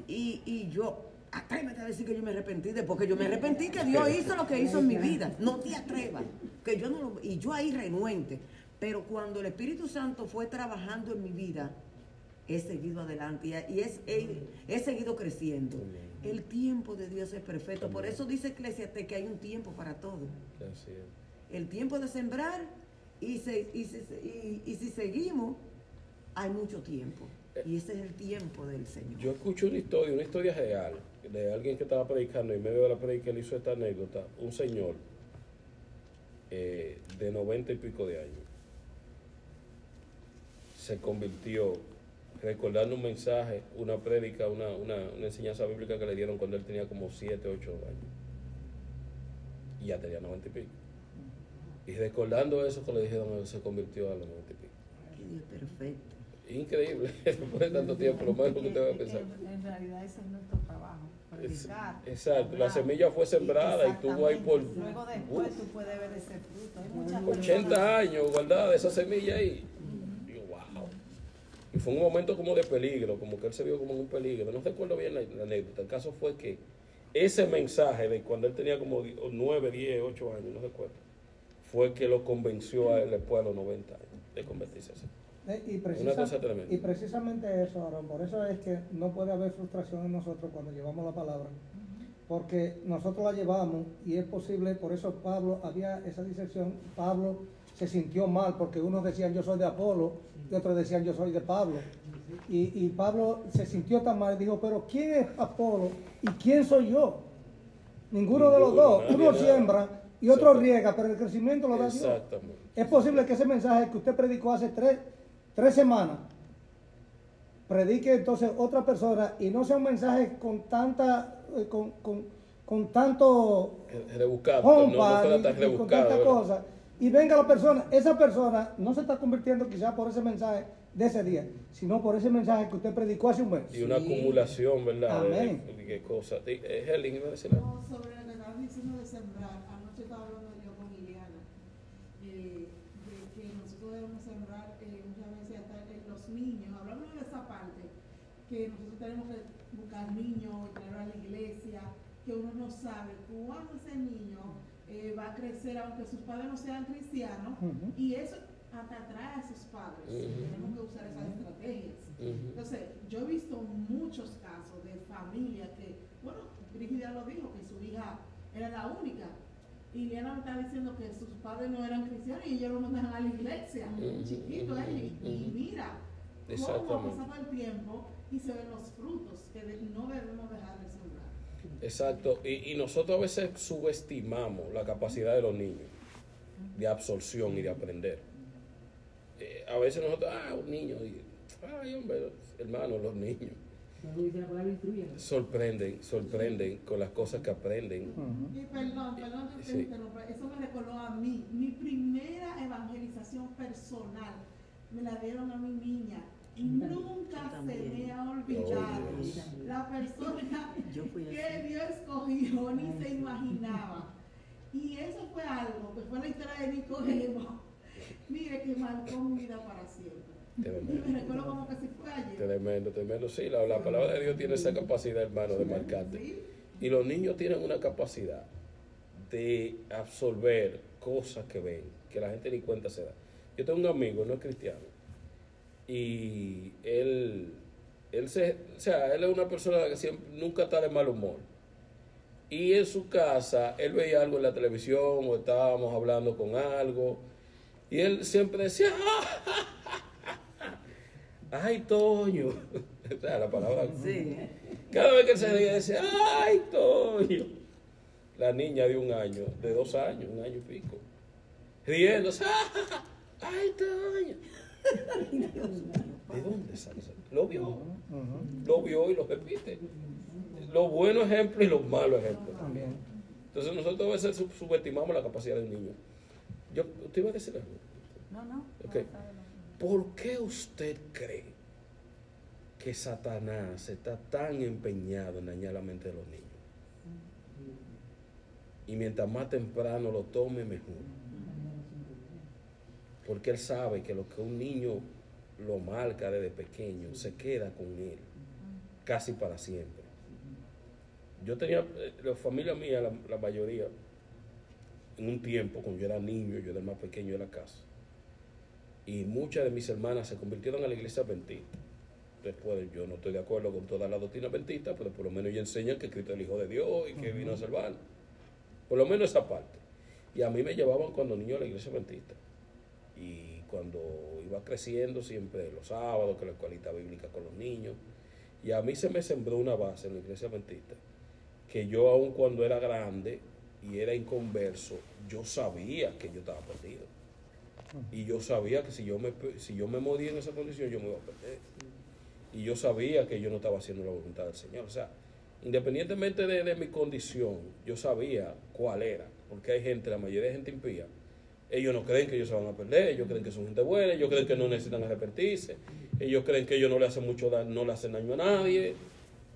Y yo... Atrévete a decir que yo me arrepentí, porque yo me arrepentí que Dios hizo lo que hizo en mi vida. No te atrevas, que yo no lo, y yo ahí renuente. Pero cuando el Espíritu Santo fue trabajando en mi vida, he seguido adelante y he seguido creciendo. El tiempo de Dios es perfecto. Por eso dice Eclesiastés que hay un tiempo para todo. El tiempo de sembrar y si seguimos, hay mucho tiempo. Y ese es el tiempo del Señor. Yo escucho una historia real, de alguien que estaba predicando, y en medio de la predica él hizo esta anécdota. Un señor de 90 y pico de años se convirtió recordando un mensaje, una prédica, una enseñanza bíblica que le dieron cuando él tenía como 7, 8 años. Y ya tenía 90 y pico. Y recordando eso que le dijeron, se convirtió a los 90 y pico. Qué Dios perfecto. Increíble, después de tanto tiempo, lo más que usted va a pensar. En realidad ese es nuestro trabajo, predicar. Exacto, la semilla fue sembrada y tuvo ahí por... Luego después tú puedes ver ese fruto. Hay muchas 80 años guardada esa semilla ahí. Y wow. Y fue un momento como de peligro, como que él se vio como en un peligro. No recuerdo bien la anécdota. El caso fue que ese mensaje de cuando él tenía como 9, 10, 8 años, no recuerdo, fue que lo convenció a él después a los 90 años de convertirse así. Y precisamente eso, Aaron, por eso es que no puede haber frustración en nosotros cuando llevamos la palabra, porque nosotros la llevamos y es posible. Por eso Pablo, había esa disección. Pablo se sintió mal porque unos decían yo soy de Apolo y otros decían yo soy de Pablo, y Pablo se sintió tan mal y dijo, pero ¿quién es Apolo y quién soy yo? Ninguno de los dos. Uno siembra y otro riega, pero el crecimiento lo da Dios. Es posible que ese mensaje que usted predicó hace 3 semanas, predique entonces otra persona y no sea un mensaje con tanta con tanto rebuscado, pompa, y con tanta cosa, y venga la persona, esa persona no se está convirtiendo quizás por ese mensaje de ese día, sino por ese mensaje que usted predicó hace un mes. Y una acumulación, ¿verdad? Amén. De qué cosa. Helen, ¿iba a decir algo? No, sobre lo que estabas diciendo de sembrar. Anoche estaba hablando yo con Liliana, de que nosotros debemos sembrar muchas veces hasta en los niños. Hablamos de esa parte, que nosotros tenemos que buscar niños y traerlos a la iglesia, que uno no sabe cuándo ese niño va a crecer aunque sus padres no sean cristianos, y eso hasta atrae a sus padres. Tenemos que usar esas estrategias. Entonces, yo he visto muchos casos de familias que, bueno, Brígida lo dijo, que su hija era la única, y Liana me está diciendo que sus padres no eran cristianos y ellos lo mandaban a la iglesia, chiquito y mira cómo ha pasado el tiempo y se ven los frutos que no debemos dejar de sembrar. Exacto, y nosotros a veces subestimamos la capacidad de los niños de absorción y de aprender. A veces nosotros, un niño, ay hombre, hermano, los niños sorprenden con las cosas que aprenden. Y perdón que te interrumpa, eso me recordó a mí, mi primera evangelización personal, me la dieron a mi niña. Y nunca se me ha olvidado la persona que Dios escogió, ni se imaginaba. Y eso fue algo, que fue la historia de Nicodemo. Mire, que marcó mi vida para siempre. Tremendo. Y me recuerdo como que si fue ayer. Tremendo. Sí, la palabra de Dios tiene esa capacidad, hermano, de marcarte. ¿Sí? Y los niños tienen una capacidad de absorber cosas que ven, que la gente ni cuenta se da. Yo tengo un amigo, no es cristiano, y él es una persona que nunca está de mal humor. Y en su casa, él veía algo en la televisión o estábamos hablando con algo, y él siempre decía, ¡ay, Toño! O sea, la palabra. Sí. Cada vez que él se reía, decía, ¡ay, Toño! La niña de 1 año, de 2 años, 1 año y pico, riéndose, ¡ay, Toño! ¿De dónde sale eso? Lo vio y lo repite. Los buenos ejemplos y los malos ejemplos también. Entonces nosotros a veces subestimamos la capacidad del niño. ¿Usted iba a decir algo? No. Okay. ¿Por qué usted cree que Satanás está tan empeñado en dañar la mente de los niños? Y mientras más temprano lo tome, mejor. Porque él sabe que lo que un niño lo marca desde pequeño se queda con él casi para siempre. Yo tenía, la familia mía, la mayoría, en un tiempo, cuando yo era niño, yo era el más pequeño de la casa, y muchas de mis hermanas se convirtieron a la iglesia adventista. Después, yo no estoy de acuerdo con toda la doctrina adventista, pero por lo menos ellos enseñan que Cristo es el Hijo de Dios y que vino a salvar. Por lo menos esa parte. Y a mí me llevaban cuando niño a la iglesia adventista. Y cuando iba creciendo, siempre los sábados, que la escuelita bíblica con los niños. Y a mí se me sembró una base en la iglesia adventista, que yo aun cuando era grande y era inconverso, yo sabía que yo estaba perdido. Y yo sabía que si yo me moría en esa condición, yo me iba a perder. Y yo sabía que yo no estaba haciendo la voluntad del Señor. O sea, independientemente de mi condición, yo sabía cuál era. Porque hay gente, la mayoría de gente impía, ellos no creen que ellos se van a perder, ellos creen que son gente buena, ellos creen que no necesitan arrepentirse, ellos creen que ellos no le hacen mucho daño, no le hacen daño a nadie.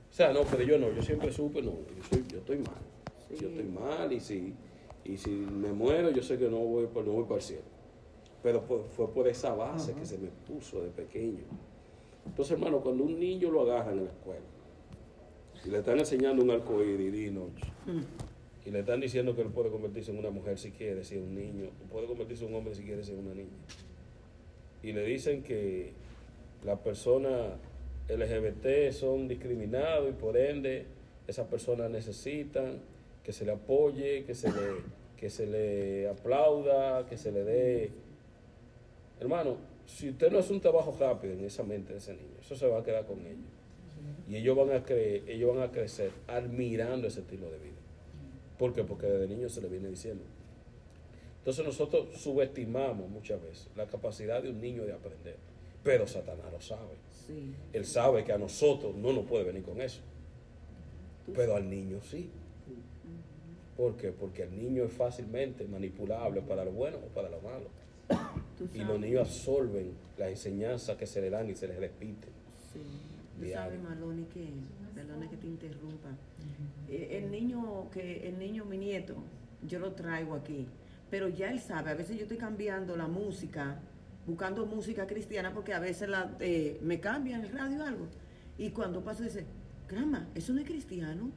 O sea, no, pero yo no, yo siempre supe, no, yo estoy mal. Sí. Yo estoy mal y si me muero, yo sé que no voy para el cielo. Pero fue por esa base que se me puso de pequeño. Entonces, hermano, cuando un niño lo agarran en la escuela y le están enseñando un arcoíris día y noche, y le están diciendo que él puede convertirse en una mujer si quiere, si es un niño, puede convertirse en un hombre si quiere, si es una niña, y le dicen que las personas LGBT son discriminados y por ende esas personas necesitan que se le apoye, que se le aplauda, que se le dé. Hermano, si usted no hace un trabajo rápido en esa mente de ese niño, eso se va a quedar con ellos. Y ellos van a crecer admirando ese estilo de vida. ¿Por qué? Porque desde niño se le viene diciendo. Entonces nosotros subestimamos muchas veces la capacidad de un niño de aprender. Pero Satanás lo sabe. Sí. Él sabe que a nosotros no nos puede venir con eso. Pero al niño sí. ¿Por qué? Porque el niño es fácilmente manipulable para lo bueno o para lo malo. Y los niños absorben la enseñanza que se le dan y se les repite. Sí. Tú sabes, Maloni, que, perdona que te interrumpa, el niño, mi nieto, yo lo traigo aquí, pero ya él sabe, a veces yo estoy cambiando la música, buscando música cristiana, porque a veces me cambian el radio o algo, y cuando paso dice, caramba, eso no es cristiano,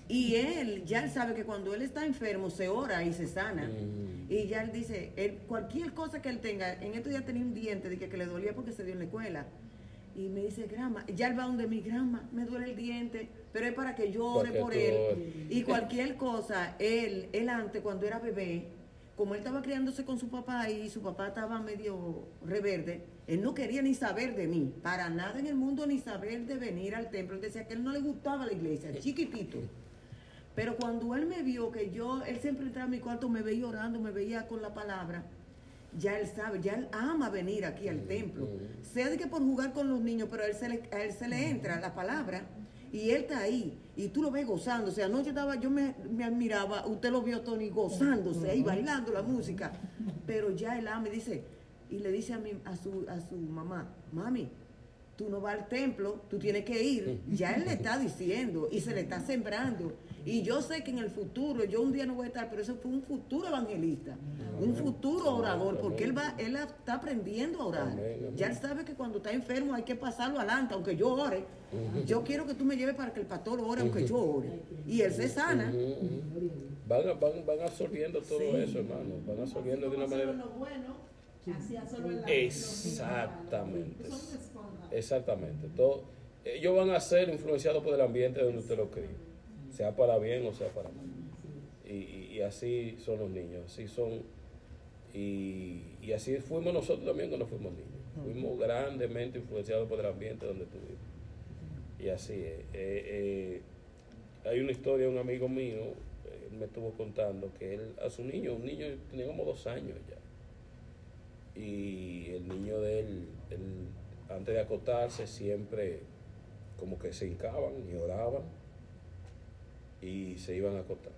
Y él sabe que cuando él está enfermo se ora y se sana. Y ya él dice, cualquier cosa que él tenga, en estos días tenía un diente de que le dolía porque se dio en la escuela. Y me dice, grama, ya él va donde mi grama, me duele el diente, pero es para que yo ore por él. Y cualquier cosa, él antes, cuando era bebé, como él estaba criándose con su papá y su papá estaba medio reverde, él no quería ni saber de mí, para nada en el mundo ni saber de venir al templo. Él decía que a él no le gustaba la iglesia, chiquitito. Pero cuando él me vio que él siempre entraba a mi cuarto, me veía orando, me veía con la palabra, ya él sabe, ya él ama venir aquí al templo. Sea de que por jugar con los niños, pero a él se le entra la palabra y él está ahí y tú lo ves gozando. O sea, anoche yo me admiraba, usted lo vio, Tony, gozándose ahí, bailando la música. Pero ya él ama y dice, y le dice a su mamá, mami, tú no vas al templo, tú tienes que ir. Ya él le está diciendo y se le está sembrando. Y yo sé que en el futuro, yo un día no voy a estar, pero eso fue un futuro evangelista, un futuro orador, porque él está aprendiendo a orar. Ya él sabe que cuando está enfermo hay que pasarlo adelante, aunque yo ore. Yo quiero que tú me lleves para que el pastor ore, aunque yo ore. Y él se sana. Van absorbiendo todo eso, hermano. Van absorbiendo de una manera. Exactamente. Exactamente. Ellos van a ser influenciados por el ambiente donde usted lo cría, sea para bien o sea para mal. Y así son los niños, así son. Y así fuimos nosotros también cuando fuimos niños. Fuimos grandemente influenciados por el ambiente donde estuvimos. Y así es. Hay una historia de un amigo mío, él me estuvo contando que él, a su niño, un niño tenía como 2 años ya. Y el niño de él, antes de acostarse, siempre como que se hincaban y oraban y se iban a acostar.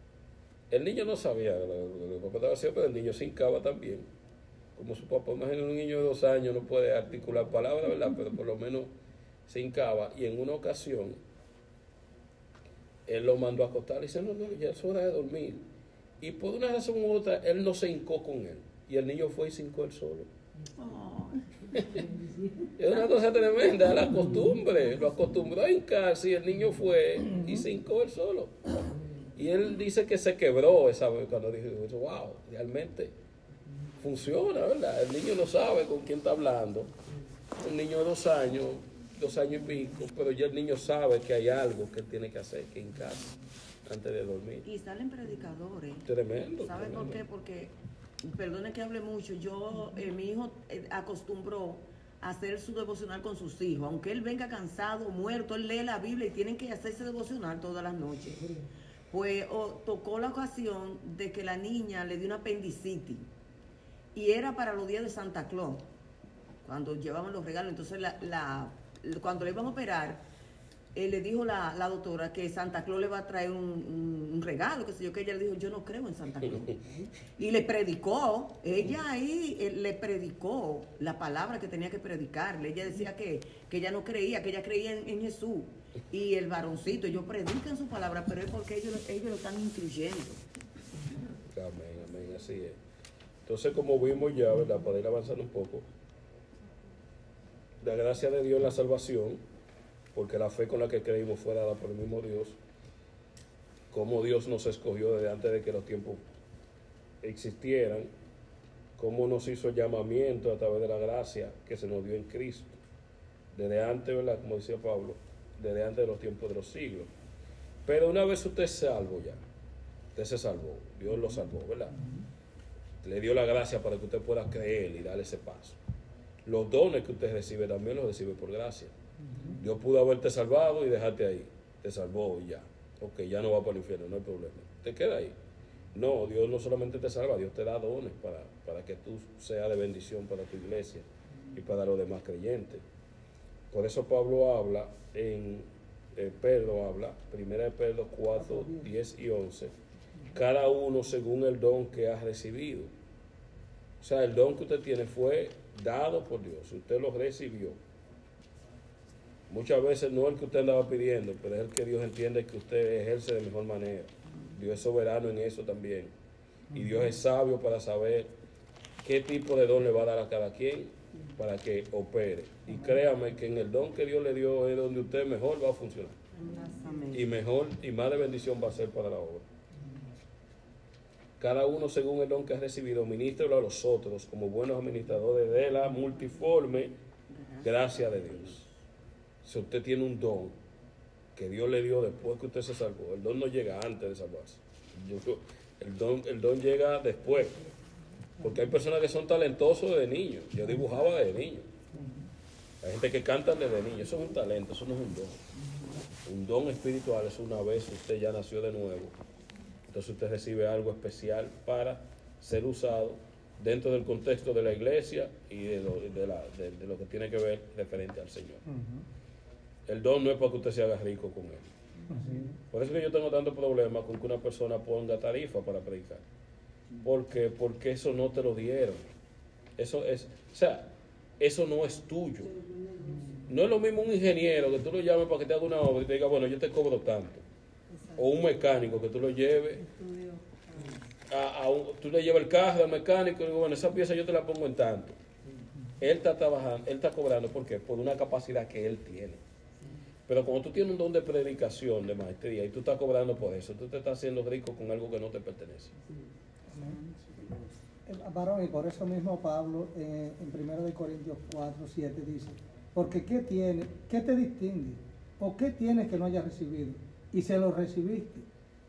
El niño no sabía lo que el papá estaba haciendo, pero el niño se hincaba también. Como su papá, imagínate, un niño de 2 años no puede articular palabras, ¿verdad? Pero por lo menos se hincaba. Y en una ocasión, él lo mandó a acostar y dice, no, ya es hora de dormir. Y por una razón u otra, él no se hincó con él. Y el niño fue y se hincó él solo. Oh. Es una cosa tremenda, la costumbre. Lo acostumbró a hincarse y el niño fue y se hincó él solo. Y él dice que se quebró esa vez cuando dijo, wow, realmente funciona, ¿verdad? El niño no sabe con quién está hablando. Un niño de 2 años, 2 años y pico, pero ya el niño sabe que hay algo que él tiene que hacer, que hincarse antes de dormir. Y salen predicadores. Tremendo. ¿Sabe por qué? Porque, perdone que hable mucho, mi hijo acostumbró a hacer su devocional con sus hijos. Aunque él venga cansado, muerto, él lee la Biblia y tienen que hacerse devocional todas las noches. Pues tocó la ocasión de que la niña le dio una apendicitis y era para los días de Santa Claus, cuando llevaban los regalos. Entonces cuando le iban a operar, le dijo la doctora que Santa Claus le va a traer un regalo, que sé yo, que ella le dijo, yo no creo en Santa Claus. Y le predicó, ella ahí le predicó la palabra que tenía que predicarle. Ella decía que ella no creía, que ella creía en Jesús. Y el varoncito, ellos predican su palabra, pero es porque ellos lo están incluyendo. Amén, así es. Entonces, como vimos ya, ¿verdad? Para ir avanzando un poco, la gracia de Dios en la salvación, porque la fe con la que creímos fue dada por el mismo Dios, cómo Dios nos escogió desde antes de que los tiempos existieran, cómo nos hizo llamamiento a través de la gracia que se nos dio en Cristo, desde antes, ¿verdad? Como decía Pablo, desde antes de los tiempos de los siglos. Pero una vez usted es salvo ya, usted se salvó, Dios lo salvó, ¿verdad? Le dio la gracia para que usted pueda creer y darle ese paso. Los dones que usted recibe también los recibe por gracia. Dios pudo haberte salvado y dejarte ahí. Te salvó y ya. Ok, ya no va para el infierno, no hay problema. Te queda ahí. No, Dios no solamente te salva, Dios te da dones para que tú seas de bendición para tu iglesia y para los demás creyentes. Por eso Pablo habla Pedro habla, 1 Pedro 4, 10 y 11, cada uno según el don que ha recibido. O sea, el don que usted tiene fue dado por Dios, usted lo recibió. Muchas veces no es el que usted andaba pidiendo, pero es el que Dios entiende que usted ejerce de mejor manera. Dios es soberano en eso también. Y Dios es sabio para saber qué tipo de don le va a dar a cada quien para que opere. Y créame que en el don que Dios le dio es donde usted mejor va a funcionar. Y mejor y más de bendición va a ser para la obra. Cada uno según el don que ha recibido, ministrelo a los otros como buenos administradores de la multiforme gracia de Dios. Si usted tiene un don que Dios le dio después que usted se salvó, el don no llega antes de salvarse. El don llega después. Porque hay personas que son talentosos desde niños. Yo dibujaba desde niño. Hay gente que canta desde niño. Eso es un talento, eso no es un don. Un don espiritual es una vez usted ya nació de nuevo. Entonces usted recibe algo especial para ser usado dentro del contexto de la iglesia y de lo que tiene que ver referente al Señor. El don no es para que usted se haga rico con él. Por eso que yo tengo tanto problema con que una persona ponga tarifa para predicar. Porque eso no te lo dieron. Eso no es tuyo. No es lo mismo un ingeniero que tú lo llames para que te haga una obra y te diga, bueno, yo te cobro tanto. O un mecánico que tú lo lleves tú le llevas el carro al mecánico y digo, bueno, esa pieza yo te la pongo en tanto. Él está trabajando, él está cobrando, ¿por qué? Por una capacidad que él tiene. Pero cuando tú tienes un don de predicación, de maestría, y tú estás cobrando por eso, tú te estás haciendo rico con algo que no te pertenece. Varón, y por eso mismo Pablo en 1 Corintios 4:7 dice, porque ¿qué te distingue? ¿O qué tienes que no hayas recibido? Y se lo recibiste.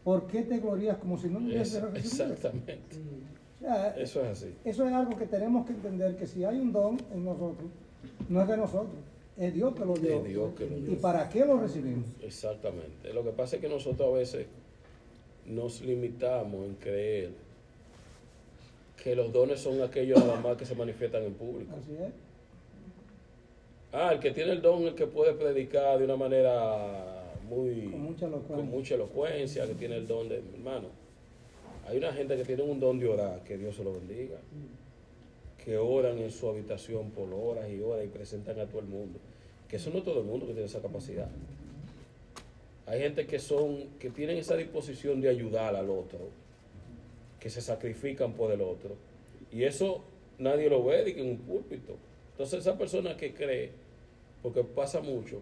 ¿Por qué te glorías como si no lo hubieses recibido? Exactamente. O sea, eso es así. Eso es algo que tenemos que entender, que si hay un don en nosotros, no es de nosotros, es Dios que lo dio. Es Dios que lo dio. ¿Y para qué lo recibimos? Exactamente. Lo que pasa es que nosotros a veces nos limitamos en creer que los dones son aquellos nada más que se manifiestan en público. Así es. El que tiene el don, el que puede predicar de una manera con mucha elocuencia, que tiene el don de, hermano, hay una gente que tiene un don de orar, que Dios se lo bendiga, que oran en su habitación por horas y horas y presentan a todo el mundo, que eso no es todo el mundo que tiene esa capacidad. Hay gente que tienen esa disposición de ayudar al otro, que se sacrifican por el otro, y eso nadie lo ve en un púlpito. Entonces esa persona que cree, porque pasa mucho,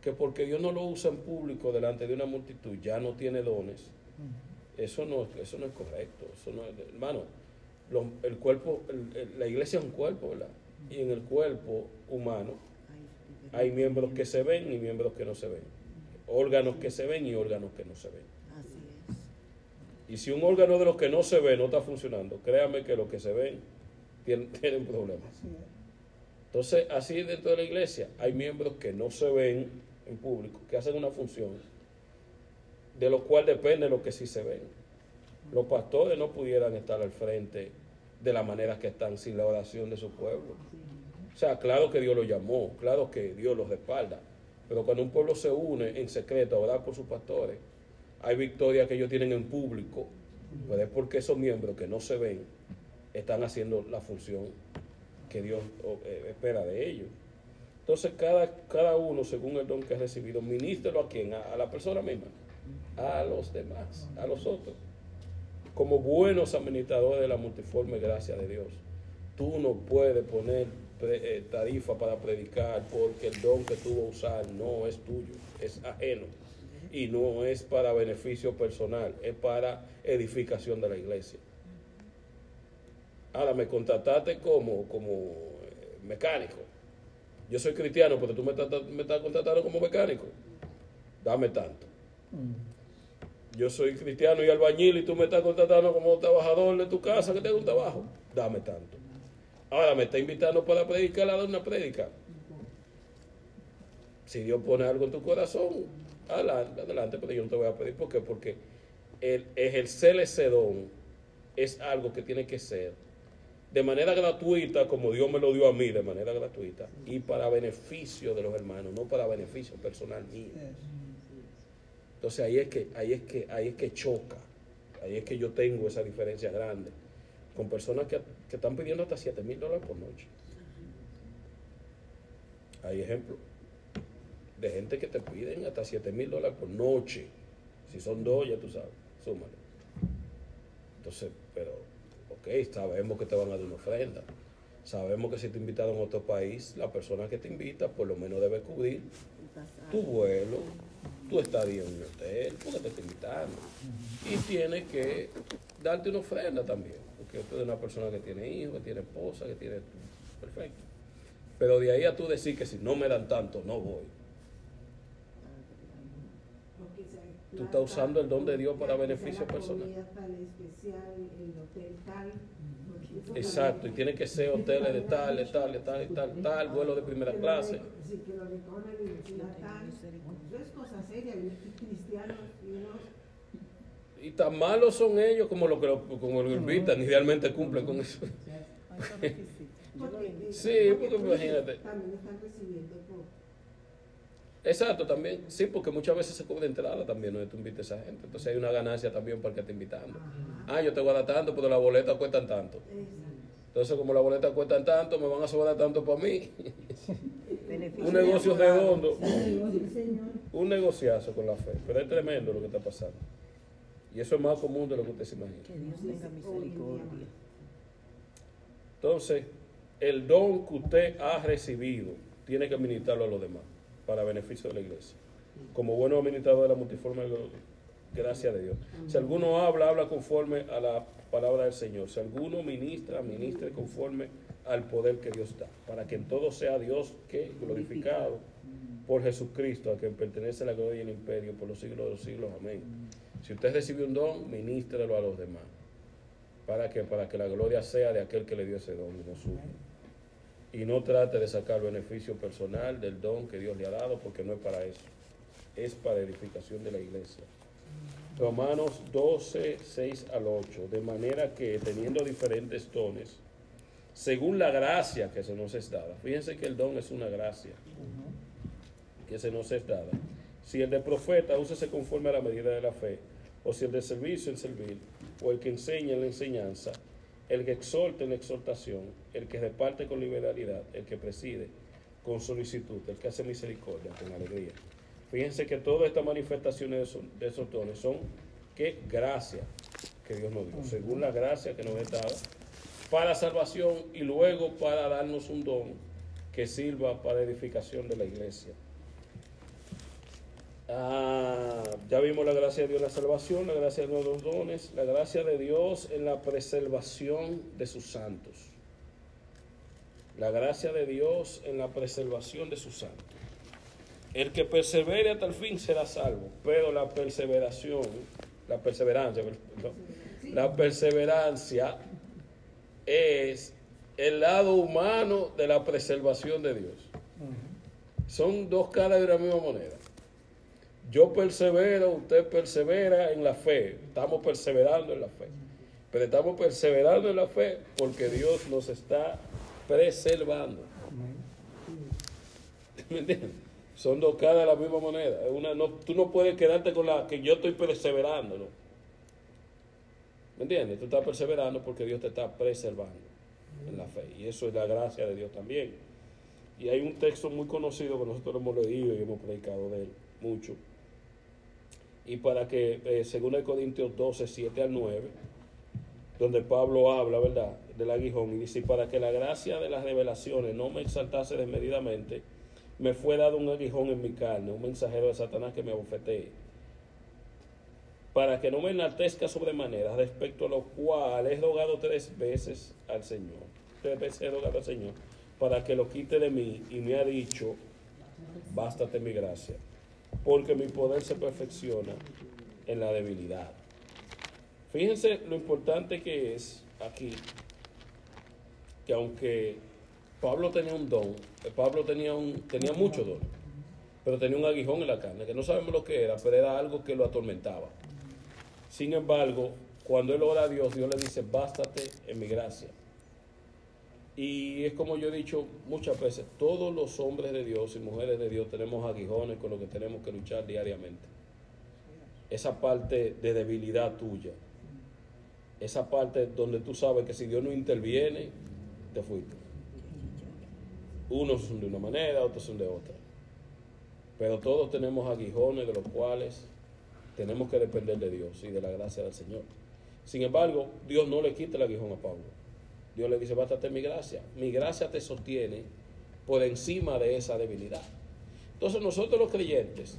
que porque Dios no lo usa en público delante de una multitud, ya no tiene dones. Eso no es correcto. Eso no es, hermano, el cuerpo, la iglesia es un cuerpo, ¿verdad? Y en el cuerpo humano hay miembros que se ven y miembros que no se ven. Órganos que se ven y órganos que no se ven. Así es. Y si un órgano de los que no se ve no está funcionando, créame que los que se ven tienen problemas. Entonces, así dentro de la iglesia hay miembros que no se ven en público, que hacen una función de lo cual depende lo que sí se ven. Los pastores no pudieran estar al frente de la manera que están sin la oración de su pueblo. O sea, claro que Dios los llamó, claro que Dios los respalda, pero cuando un pueblo se une en secreto a orar por sus pastores, hay victorias que ellos tienen en público, pero es porque esos miembros que no se ven están haciendo la función que Dios espera de ellos. Entonces cada uno, según el don que ha recibido, ministrelo a quién, a la persona misma, a los demás, a los otros, como buenos administradores de la multiforme gracia de Dios. Tú no puedes poner tarifa para predicar porque el don que tú vas a usar no es tuyo, es ajeno, y no es para beneficio personal, es para edificación de la iglesia. Ahora me contrataste como mecánico. Yo soy cristiano, pero tú me estás contratando como mecánico. Dame tanto. Yo soy cristiano y albañil y tú me estás contratando como trabajador de tu casa que tengo un trabajo. Dame tanto. Ahora me está invitando para predicar, a dar una prédica. Si Dios pone algo en tu corazón, adelante, pero yo no te voy a pedir. ¿Por qué? Porque el ejercer ese don es algo que tiene que ser de manera gratuita, como Dios me lo dio a mí, de manera gratuita, y para beneficio de los hermanos, no para beneficio personal mío. Entonces ahí es que choca, ahí es que yo tengo esa diferencia grande, con personas que están pidiendo hasta $7,000 por noche. Hay ejemplos de gente que te piden hasta $7,000 por noche. Si son dos, ya tú sabes, súmale. Entonces, pero ok, sabemos que te van a dar una ofrenda, Sabemos que si te invitan a otro país, la persona que te invita por lo menos debe cubrir tu vuelo, tu estadía en un hotel, porque te está invitando. Y tiene que darte una ofrenda también, porque tú eres una persona que tiene hijos, que tiene esposa, que tiene... Perfecto. Pero de ahí a tú decir que si no me dan tanto, no voy. Tú estás usando el don de Dios para beneficio personal. Exacto, y tiene que ser hoteles de tal, vuelo de primera clase. Sí, que lo recoge la universidad tal. Eso es cosa seria, cristianos y Y tan malos son ellos como lo invitan, idealmente cumplen con eso. Sí, porque imagínate. También están recibiendo por... Exacto, también, sí, porque muchas veces se cubre entrada también, no tú invites a esa gente. Entonces hay una ganancia también para el que te invitando. Yo te voy a dar tanto, pero las boletas cuestan tanto. Entonces, como las boletas cuestan tanto, me van a sobrar tanto para mí. Un negocio redondo. Un negociazo con la fe. Pero es tremendo lo que está pasando. Y eso es más común de lo que usted se imagina. Que Dios tenga misericordia. Entonces, el don que usted ha recibido, tiene que administrarlo a los demás, para beneficio de la iglesia. Como bueno administrador de la multiforme gracia de Dios. Si alguno habla conforme a la palabra del Señor. Si alguno ministre conforme al poder que Dios da. Para que en todo sea Dios que glorificado por Jesucristo, a quien pertenece la gloria y el imperio por los siglos de los siglos. Amén. Si usted recibe un don, ministrelo a los demás. ¿Para qué? Para que la gloria sea de aquel que le dio ese don y no suyo. Y no trate de sacar beneficio personal del don que Dios le ha dado, porque no es para eso. Es para edificación de la iglesia. Romanos 12, 6 al 8. De manera que teniendo diferentes dones, según la gracia que se nos es dada. Fíjense que el don es una gracia que se nos es dada. Si el de profeta, úsese conforme a la medida de la fe. O si el de servicio, el servir. O el que enseña en la enseñanza. El que exhorta en la exhortación, el que reparte con liberalidad, el que preside con solicitud, el que hace misericordia con alegría. Fíjense que todas estas manifestaciones de esos dones son que gracia que Dios nos dio, según la gracia que nos es dada para salvación y luego para darnos un don que sirva para edificación de la iglesia. Ya vimos la gracia de Dios en la salvación, la gracia de Dios en los dones, la gracia de Dios en la preservación de sus santos. La gracia de Dios en la preservación de sus santos. El que persevere hasta el fin será salvo, pero la perseverancia es el lado humano de la preservación de Dios. Son dos caras de la misma moneda. Yo persevero, usted persevera en la fe. Estamos perseverando en la fe. Pero estamos perseverando en la fe porque Dios nos está preservando. ¿Me entiendes? Son dos caras de la misma moneda. Tú no puedes quedarte con la que yo estoy perseverando, ¿no? ¿Me entiendes? Tú estás perseverando porque Dios te está preservando en la fe. Y eso es la gracia de Dios también. Y hay un texto muy conocido que nosotros hemos leído y hemos predicado de él mucho. Y para que, 2 Corintios 12, 7 al 9, donde Pablo habla, ¿verdad?, del aguijón, y dice: para que la gracia de las revelaciones no me exaltase desmedidamente, me fue dado un aguijón en mi carne, un mensajero de Satanás que me abofetee, para que no me enaltezca sobremanera, respecto a lo cual he rogado 3 veces al Señor. 3 veces he rogado al Señor, para que lo quite de mí, y me ha dicho: bástate mi gracia, porque mi poder se perfecciona en la debilidad. Fíjense lo importante que es aquí, que aunque Pablo tenía un don, Pablo tenía mucho don, pero tenía un aguijón en la carne, que no sabemos lo que era, pero era algo que lo atormentaba. Sin embargo, cuando él ora a Dios, Dios le dice: bástate en mi gracia. Y es como yo he dicho muchas veces, todos los hombres de Dios y mujeres de Dios tenemos aguijones con los que tenemos que luchar diariamente. Esa parte de debilidad tuya, esa parte donde tú sabes que si Dios no interviene, te fuiste. Unos son de una manera, otros son de otra. Pero todos tenemos aguijones de los cuales tenemos que depender de Dios y de la gracia del Señor. Sin embargo, Dios no le quita el aguijón a Pablo. Dios le dice, bástate mi gracia te sostiene por encima de esa debilidad. Entonces nosotros los creyentes,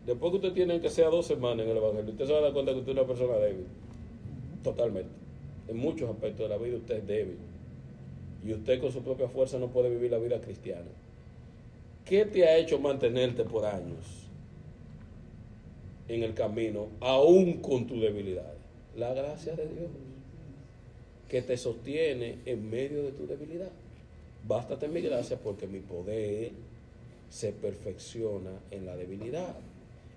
después que usted tiene que sea 2 semanas en el Evangelio, usted se va a dar cuenta que usted es una persona débil, totalmente. En muchos aspectos de la vida usted es débil, y usted con su propia fuerza no puede vivir la vida cristiana. ¿Qué te ha hecho mantenerte por años en el camino, aún con tu debilidad? La gracia de Dios, que te sostiene en medio de tu debilidad. Bástate mi gracia, porque mi poder se perfecciona en la debilidad.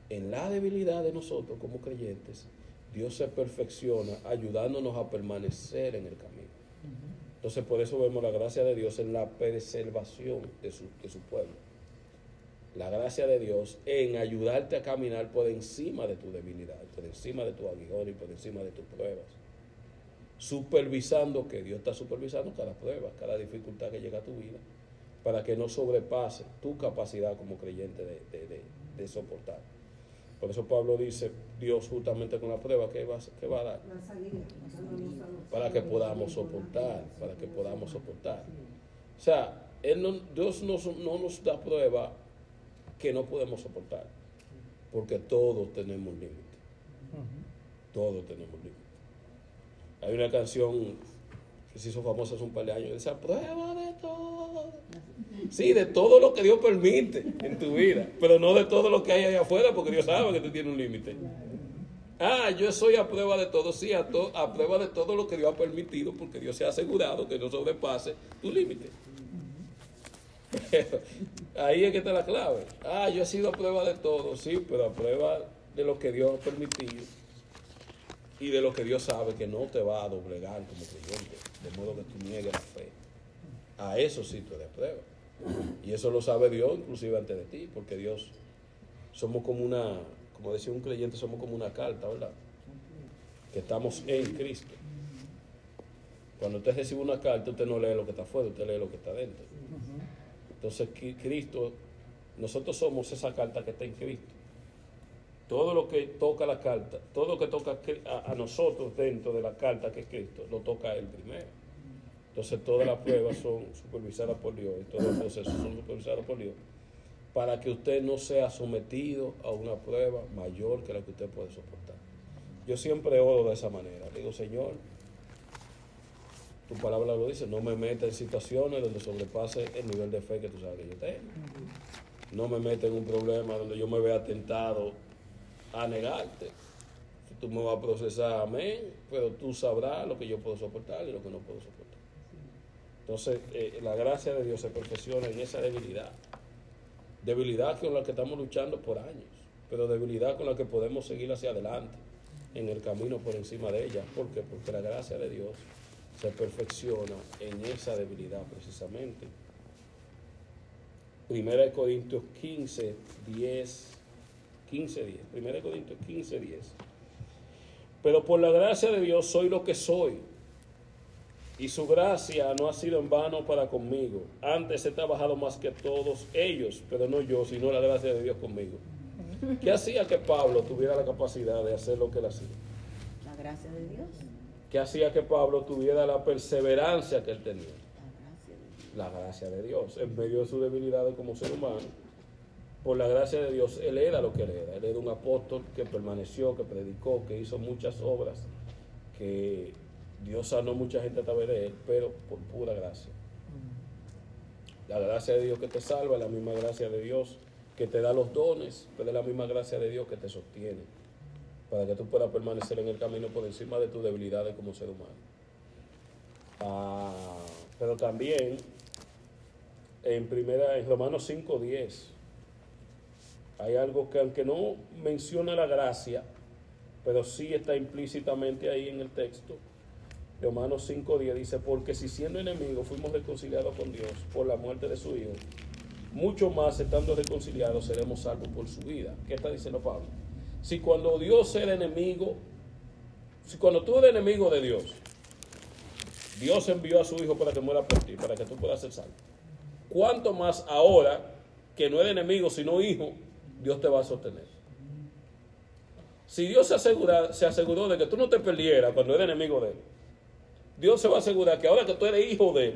En la debilidad de nosotros como creyentes, Dios se perfecciona ayudándonos a permanecer en el camino. Entonces por eso vemos la gracia de Dios en la preservación de su pueblo. La gracia de Dios en ayudarte a caminar por encima de tu debilidad, por encima de tu aguijón y por encima de tus pruebas. Supervisando, que Dios está supervisando cada prueba, cada dificultad que llega a tu vida, para que no sobrepase tu capacidad como creyente de soportar. Por eso Pablo dice, Dios justamente con la prueba, ¿qué va a dar? Para que podamos soportar, para que podamos soportar. O sea, Dios no nos da prueba que no podemos soportar, porque todos tenemos límites. Todos tenemos límites. Hay una canción que se hizo famosa hace un par de años, que dice, prueba de todo. Sí, de todo lo que Dios permite en tu vida, pero no de todo lo que hay allá afuera, porque Dios sabe que tú tienes un límite. Yo soy a prueba de todo, sí, a prueba de todo lo que Dios ha permitido, porque Dios se ha asegurado que no sobrepase tu límite. Ahí es que está la clave. Yo he sido a prueba de todo, sí, pero a prueba de lo que Dios ha permitido y de lo que Dios sabe que no te va a doblegar como creyente, de modo que tú niegues la fe. A eso sí tú eres prueba. Y eso lo sabe Dios inclusive antes de ti, porque Dios, somos como como decía un creyente, somos como una carta, ¿verdad? Que estamos en Cristo. Cuando usted recibe una carta, usted no lee lo que está afuera, usted lee lo que está dentro. Entonces Cristo, nosotros somos esa carta que está en Cristo. Todo lo que toca la carta, todo lo que toca a nosotros dentro de la carta que es Cristo, lo toca a Él primero. Entonces todas las pruebas son supervisadas por Dios y todos los procesos son supervisados por Dios, para que usted no sea sometido a una prueba mayor que la que usted puede soportar. Yo siempre oro de esa manera. Digo, Señor, tu palabra lo dice, no me meta en situaciones donde sobrepase el nivel de fe que tú sabes que yo tengo. No me meta en un problema donde yo me vea tentado a negarte. Si tú me vas a procesar, amén, pero tú sabrás lo que yo puedo soportar y lo que no puedo soportar. Entonces, la gracia de Dios se perfecciona en esa debilidad. Debilidad con la que estamos luchando por años, pero debilidad con la que podemos seguir hacia adelante en el camino por encima de ella. ¿Por qué? Porque la gracia de Dios se perfecciona en esa debilidad precisamente. 1 Corintios 15, 10. 1 Corintios 15, 10. Pero por la gracia de Dios soy lo que soy, y su gracia no ha sido en vano para conmigo. Antes he trabajado más que todos ellos, pero no yo, sino la gracia de Dios conmigo. ¿Qué hacía que Pablo tuviera la capacidad de hacer lo que él hacía? La gracia de Dios. ¿Qué hacía que Pablo tuviera la perseverancia que él tenía? La gracia de Dios. En medio de sus debilidades como ser humano, por la gracia de Dios, él era lo que él era. Él era un apóstol que permaneció, que predicó, que hizo muchas obras, que Dios sanó mucha gente a través de él, pero por pura gracia. La gracia de Dios que te salva, la misma gracia de Dios que te da los dones, pero es la misma gracia de Dios que te sostiene, para que tú puedas permanecer en el camino por encima de tus debilidades como ser humano. Pero también en Romanos 5:10 hay algo que, aunque no menciona la gracia, pero sí está implícitamente ahí en el texto. Romanos 5:10 dice, porque si siendo enemigos fuimos reconciliados con Dios por la muerte de su Hijo, mucho más estando reconciliados seremos salvos por su vida. ¿Qué está diciendo Pablo? Si cuando Dios era enemigo, si cuando tú eres enemigo de Dios, Dios envió a su Hijo para que muera por ti, para que tú puedas ser salvo, ¿cuánto más ahora que no eres enemigo sino hijo, Dios te va a sostener? Si Dios se aseguró de que tú no te perdieras cuando eres enemigo de Él, Dios se va a asegurar que ahora que tú eres hijo de él,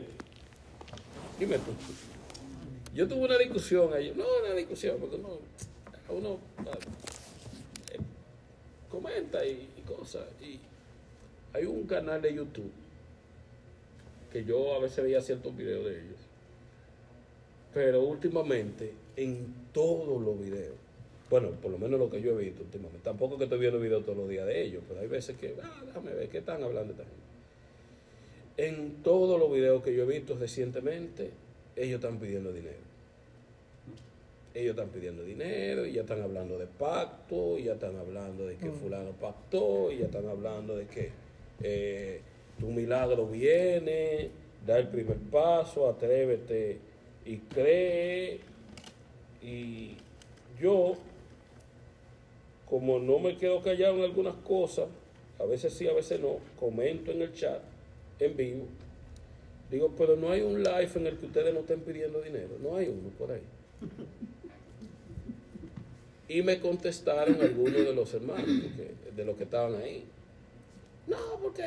dime tú. Yo tuve una discusión ayer, no una discusión, porque uno comenta y cosas. Y hay un canal de YouTube que yo a veces veía ciertos videos de ellos, pero últimamente en todos los videos, bueno, por lo menos lo que yo he visto últimamente, tampoco que estoy viendo videos todos los días de ellos, pero hay veces que, déjame ver qué están hablando esta gente. En todos los videos que yo he visto recientemente, ellos están pidiendo dinero. Ellos están pidiendo dinero y ya están hablando de pacto, y ya están hablando de que fulano pactó, y ya están hablando de que tu milagro viene, da el primer paso, atrévete y cree. Y yo, como no me quedo callado en algunas cosas, a veces sí, a veces no, comento en el chat, en vivo, digo, pero no hay un live en el que ustedes no estén pidiendo dinero, no hay uno por ahí. Y me contestaron algunos de los hermanos, de los que estaban ahí. No, porque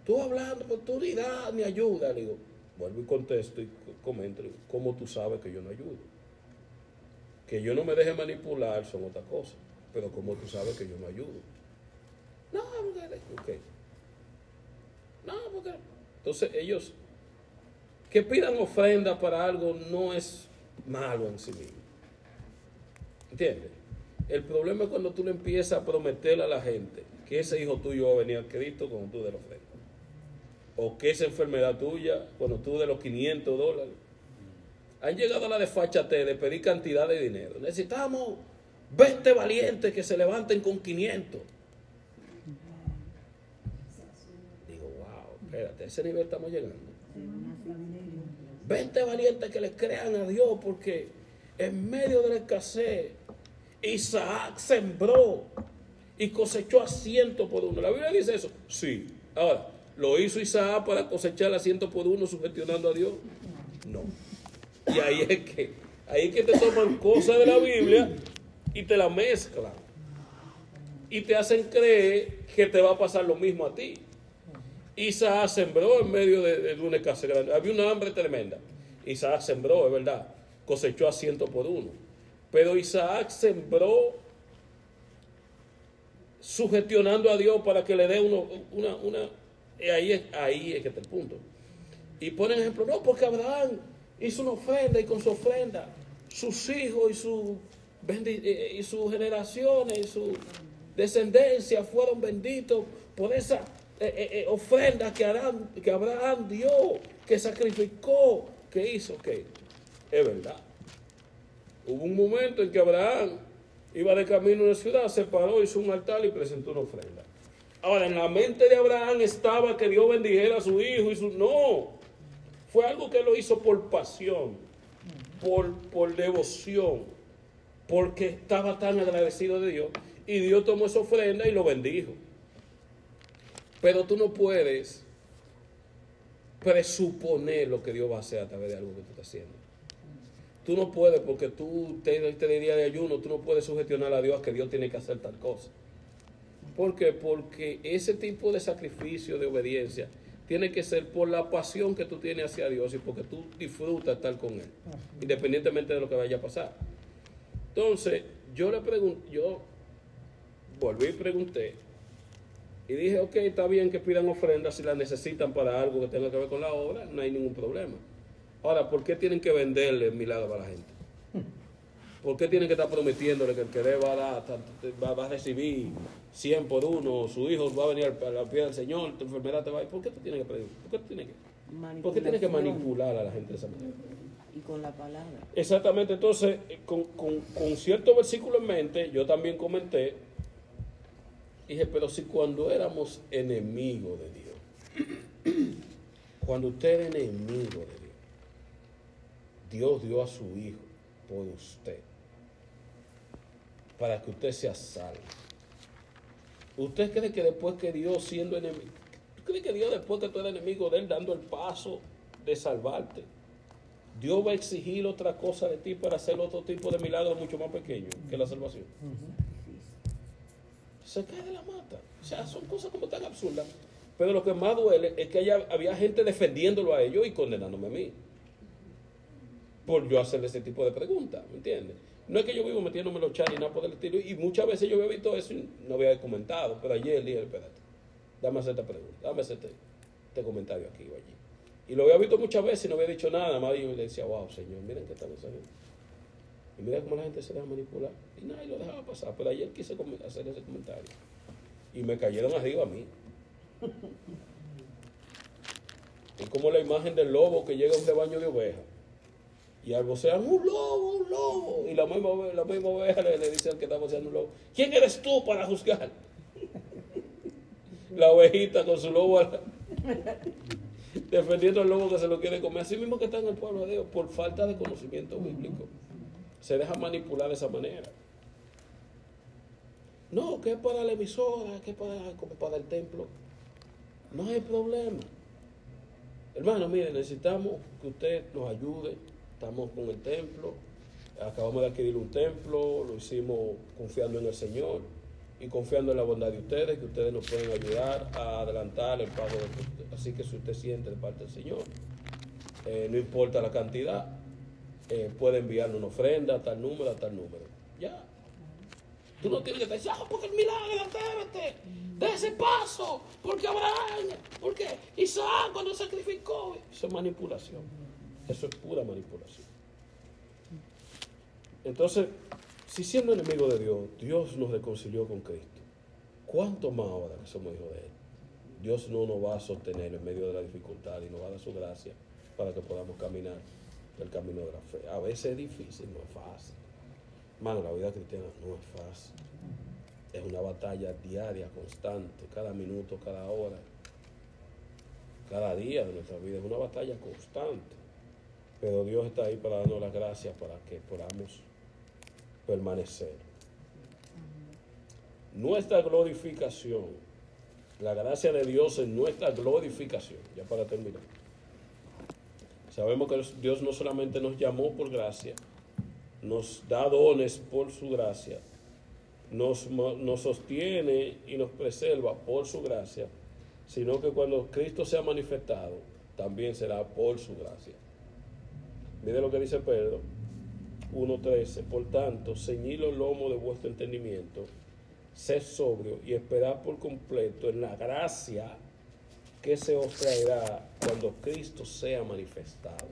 tú hablando por tu unidad ni ayuda. Le digo, vuelvo y contesto y comento, digo, ¿cómo tú sabes que yo no ayudo? Que yo no me deje manipular son otra cosa, pero ¿cómo tú sabes que yo no ayudo? No, porque... No, porque... Entonces ellos, que pidan ofrenda para algo no es malo en sí mismo. ¿Entiendes? El problema es cuando tú le empiezas a prometerle a la gente que ese hijo tuyo va a venir a Cristo cuando tú des la ofrenda. O que esa enfermedad tuya, cuando tú des los $500. Han llegado a la desfachatez de pedir cantidad de dinero. Necesitamos 20 valientes que se levanten con 500. Digo, wow, espérate, a ese nivel estamos llegando. 20 valientes que le crean a Dios, porque en medio de la escasez Isaac sembró y cosechó a 100 por uno. ¿La Biblia dice eso? Sí. Ahora, ¿lo hizo Isaac para cosechar a 100 por uno sugestionando a Dios? No. Y ahí es que te toman cosas de la Biblia y te la mezclan y te hacen creer que te va a pasar lo mismo a ti. Isaac sembró en medio de una escasez grande. Había una hambre tremenda. Isaac sembró, es verdad, cosechó a 100 por uno. Pero Isaac sembró sugestionando a Dios para que le dé una. Ahí es que está el punto. Y ponen ejemplo, no, porque Abraham hizo una ofrenda y con su ofrenda sus hijos y sus generaciones y su descendencia fueron benditos por esa ofrenda que Abraham dio, que sacrificó, que hizo, que es verdad. Hubo un momento en que Abraham iba de camino a una ciudad, se paró, hizo un altar y presentó una ofrenda. Ahora, en la mente de Abraham estaba que Dios bendijera a su hijo no, fue algo que lo hizo por pasión, por devoción, porque estaba tan agradecido de Dios, y Dios tomó esa ofrenda y lo bendijo. Pero tú no puedes presuponer lo que Dios va a hacer a través de algo que tú estás haciendo. Tú no puedes, porque tú te día de ayuno, tú no puedes sugestionar a Dios que Dios tiene que hacer tal cosa. ¿Por qué? Porque ese tipo de sacrificio, de obediencia, tiene que ser por la pasión que tú tienes hacia Dios y porque tú disfrutas estar con Él, independientemente de lo que vaya a pasar. Entonces, yo volví y pregunté, y dije, ok, está bien que pidan ofrendas si las necesitan para algo que tenga que ver con la obra, no hay ningún problema. Ahora, ¿por qué tienen que venderle el milagro a la gente? ¿Por qué tienen que estar prometiéndole que el que va a recibir 100 por uno, su hijo va a venir a la pie del Señor, tu enfermedad te va a ir? ¿Por qué tú tienes que pedir? ¿Por qué tienes que manipular a la gente de esa manera? Y con la palabra. Exactamente. Entonces, con cierto versículo en mente, yo también comenté, dije, pero si cuando éramos enemigos de Dios, cuando usted era enemigo de Dios, Dios dio a su hijo por usted, para que usted sea salvo. ¿Usted cree que después que Dios siendo enemigo, tú crees que Dios después que tú eres enemigo de Él dando el paso de salvarte, Dios va a exigir otra cosa de ti para hacer otro tipo de milagro mucho más pequeño que la salvación? Se cae de la mata. O sea, son cosas como tan absurdas. Pero lo que más duele es que había gente defendiéndolo a ellos y condenándome a mí. Por yo hacerle ese tipo de preguntas, ¿me entiendes? No es que yo vivo metiéndome los chats ni nada por el estilo. Y muchas veces yo había visto eso y no había comentado. Pero ayer dije, espérate, dame hacer esta pregunta, dame hacer este comentario aquí o allí. Y lo había visto muchas veces y no había dicho nada más. Y yo le decía, wow, Señor, miren qué tal esa gente. Y mira cómo la gente se deja manipular. Y nadie lo dejaba pasar. Pero ayer quise hacer ese comentario. Y me cayeron arriba a mí. Es como la imagen del lobo que llega a un rebaño de ovejas. Y al vocear, un lobo, un lobo. Y la misma oveja le dice al que está voceando un lobo, ¿quién eres tú para juzgar? La ovejita con su lobo defendiendo al lobo que se lo quiere comer. Así mismo que está en el pueblo de Dios, por falta de conocimiento bíblico. Se deja manipular de esa manera. No, que es para la emisora, que es para el templo. No hay problema. Hermano, mire, necesitamos que usted nos ayude. Estamos con el templo. Acabamos de adquirir un templo. Lo hicimos confiando en el Señor y confiando en la bondad de ustedes, que ustedes nos pueden ayudar a adelantar el pago. Así que si usted siente de parte del Señor, no importa la cantidad, puede enviarnos una ofrenda a tal número, Ya. Tú no tienes que decir, porque el milagro, espérate, de ese paso, porque Abraham, porque Isaac cuando sacrificó. Eso es manipulación. Eso es pura manipulación. Entonces, si siendo enemigo de Dios, Dios nos reconcilió con Cristo, ¿cuánto más ahora que somos hijos de Él? Dios no nos va a sostener en medio de la dificultad y nos va a dar su gracia para que podamos caminar el camino de la fe. A veces es difícil, no es fácil. Hermano, la vida cristiana no es fácil. Es una batalla diaria, constante, cada minuto, cada hora, cada día de nuestra vida. Es una batalla constante. Pero Dios está ahí para darnos las gracias para que podamos permanecer. Nuestra glorificación, la gracia de Dios es nuestra glorificación. Ya para terminar. Sabemos que Dios no solamente nos llamó por gracia, nos da dones por su gracia, nos sostiene y nos preserva por su gracia, sino que cuando Cristo sea manifestado, también será por su gracia. Mire lo que dice Pedro 1:13, por tanto, ceñid los lomos de vuestro entendimiento, sed sobrio y esperad por completo en la gracia que se os traerá cuando Cristo sea manifestado.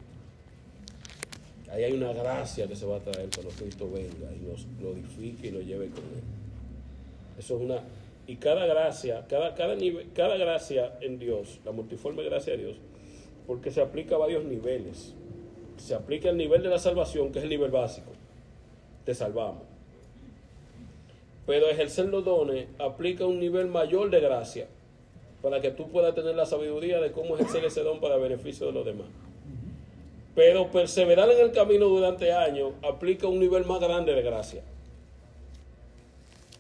Ahí hay una gracia que se va a traer cuando Cristo venga y nos glorifique y lo lleve con Él. Eso es una... Y cada gracia, cada gracia en Dios, la multiforme gracia de Dios, porque se aplica a varios niveles. Se aplica el nivel de la salvación, que es el nivel básico. Te salvamos. Pero ejercer los dones aplica un nivel mayor de gracia, para que tú puedas tener la sabiduría de cómo ejercer ese don para beneficio de los demás. Pero perseverar en el camino durante años aplica un nivel más grande de gracia.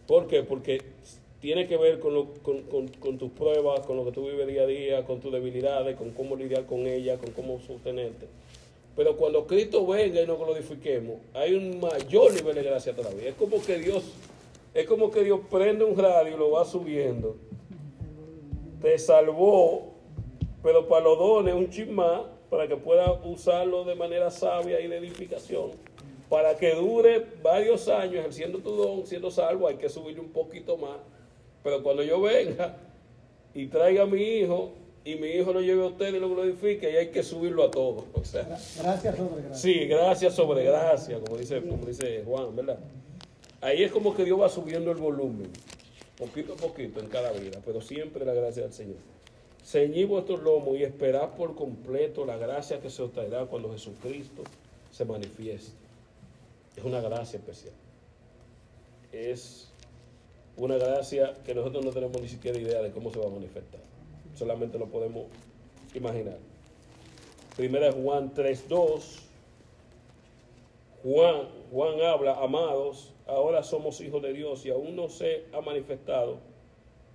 ¿Por qué? Porque tiene que ver con tus pruebas, con lo que tú vives día a día, con tus debilidades, con cómo lidiar con ellas, con cómo sostenerte. Pero cuando Cristo venga y nos glorifiquemos, hay un mayor nivel de gracia todavía. Es como que Dios prende un radio y lo va subiendo. Te salvó, pero para los dones un chin más, para que puedas usarlo de manera sabia y de edificación, para que dure varios años ejerciendo tu don, siendo salvo. Hay que subirle un poquito más. Pero cuando yo venga y traiga a mi hijo, y mi hijo lo lleve a usted y lo glorifique, y hay que subirlo a todos. O sea, gracias sobre gracia. Sí, gracias sobre gracia, como dice Juan, ¿verdad? Ahí es como que Dios va subiendo el volumen, poquito a poquito en cada vida, pero siempre la gracia del Señor. Ceñid vuestros lomos y esperad por completo la gracia que se os traerá cuando Jesucristo se manifieste. Es una gracia especial. Es una gracia que nosotros no tenemos ni siquiera idea de cómo se va a manifestar. Solamente lo podemos imaginar. Primera Juan 3:2. Juan habla, amados, ahora somos hijos de Dios y aún no se ha manifestado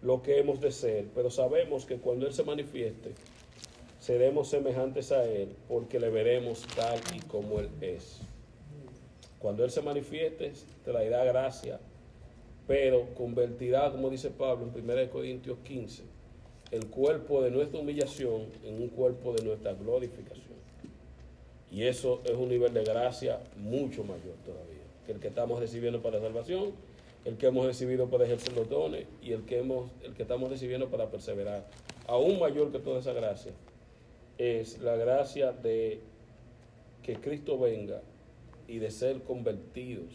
lo que hemos de ser, pero sabemos que cuando Él se manifieste, seremos semejantes a Él, porque le veremos tal y como Él es. Cuando Él se manifieste, traerá gracia, pero convertirá, como dice Pablo en 1 Corintios 15, el cuerpo de nuestra humillación en un cuerpo de nuestra glorificación. Y eso es un nivel de gracia mucho mayor todavía que el que estamos recibiendo para salvación, el que hemos recibido para ejercer los dones y el que estamos recibiendo para perseverar. Aún mayor que toda esa gracia es la gracia de que Cristo venga y de ser convertidos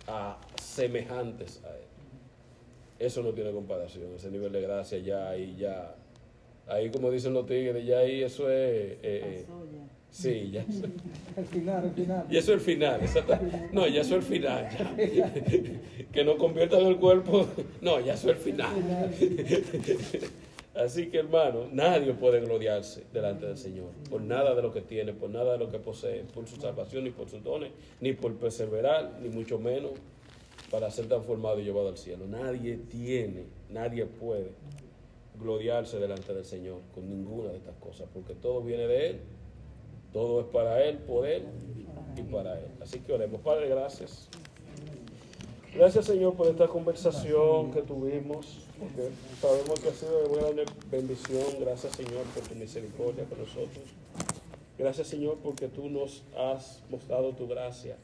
a semejantes a Él. Eso no tiene comparación, ese nivel de gracia ahí como dicen los tigres, ya ahí eso es... sí, ya eso. El final. Y eso es el final, no, ya eso es el final, ya. Que nos conviertan en el cuerpo, no, ya eso es el final. Así que, hermano, nadie puede gloriarse delante del Señor por nada de lo que tiene, por nada de lo que posee, por su salvación, ni por sus dones, ni por perseverar, ni mucho menos para ser transformado y llevado al cielo. Nadie puede gloriarse delante del Señor con ninguna de estas cosas, porque todo viene de Él, todo es para Él, por Él y para Él. Así que oremos. Padre, gracias. Gracias, Señor, por esta conversación que tuvimos, porque sabemos que ha sido de buena bendición. Gracias, Señor, por tu misericordia con nosotros. Gracias, Señor, porque tú nos has mostrado tu gracia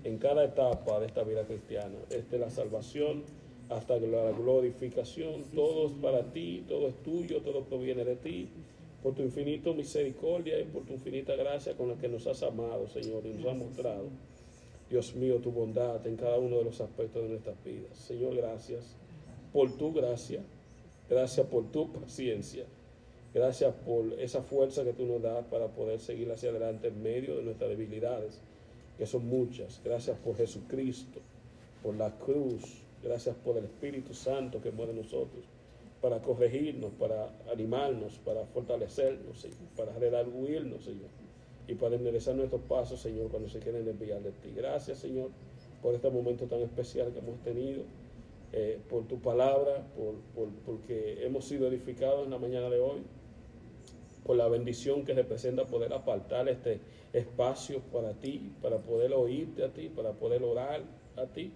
en cada etapa de esta vida cristiana, desde la salvación hasta la glorificación. Todo es para ti, todo es tuyo, todo proviene de ti, por tu infinita misericordia y por tu infinita gracia con la que nos has amado, Señor, y nos has mostrado, Dios mío, tu bondad en cada uno de los aspectos de nuestras vidas. Señor, gracias por tu gracia, gracias por tu paciencia, gracias por esa fuerza que tú nos das para poder seguir hacia adelante en medio de nuestras debilidades, que son muchas. Gracias por Jesucristo, por la cruz. Gracias por el Espíritu Santo que muere en nosotros para corregirnos, para animarnos, para fortalecernos, Señor, para redarguirnos, Señor, y para enderezar nuestros pasos, Señor, cuando se quieren desviar de ti. Gracias, Señor, por este momento tan especial que hemos tenido, por tu palabra, porque hemos sido edificados en la mañana de hoy, por la bendición que representa poder apartar este espacio para ti, para poder oírte a ti, para poder orar a ti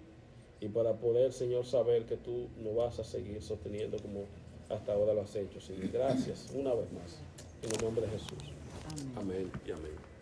y para poder, Señor, saber que tú nos vas a seguir sosteniendo como hasta ahora lo has hecho, Señor. Gracias una vez más, en el nombre de Jesús. Amén y amén.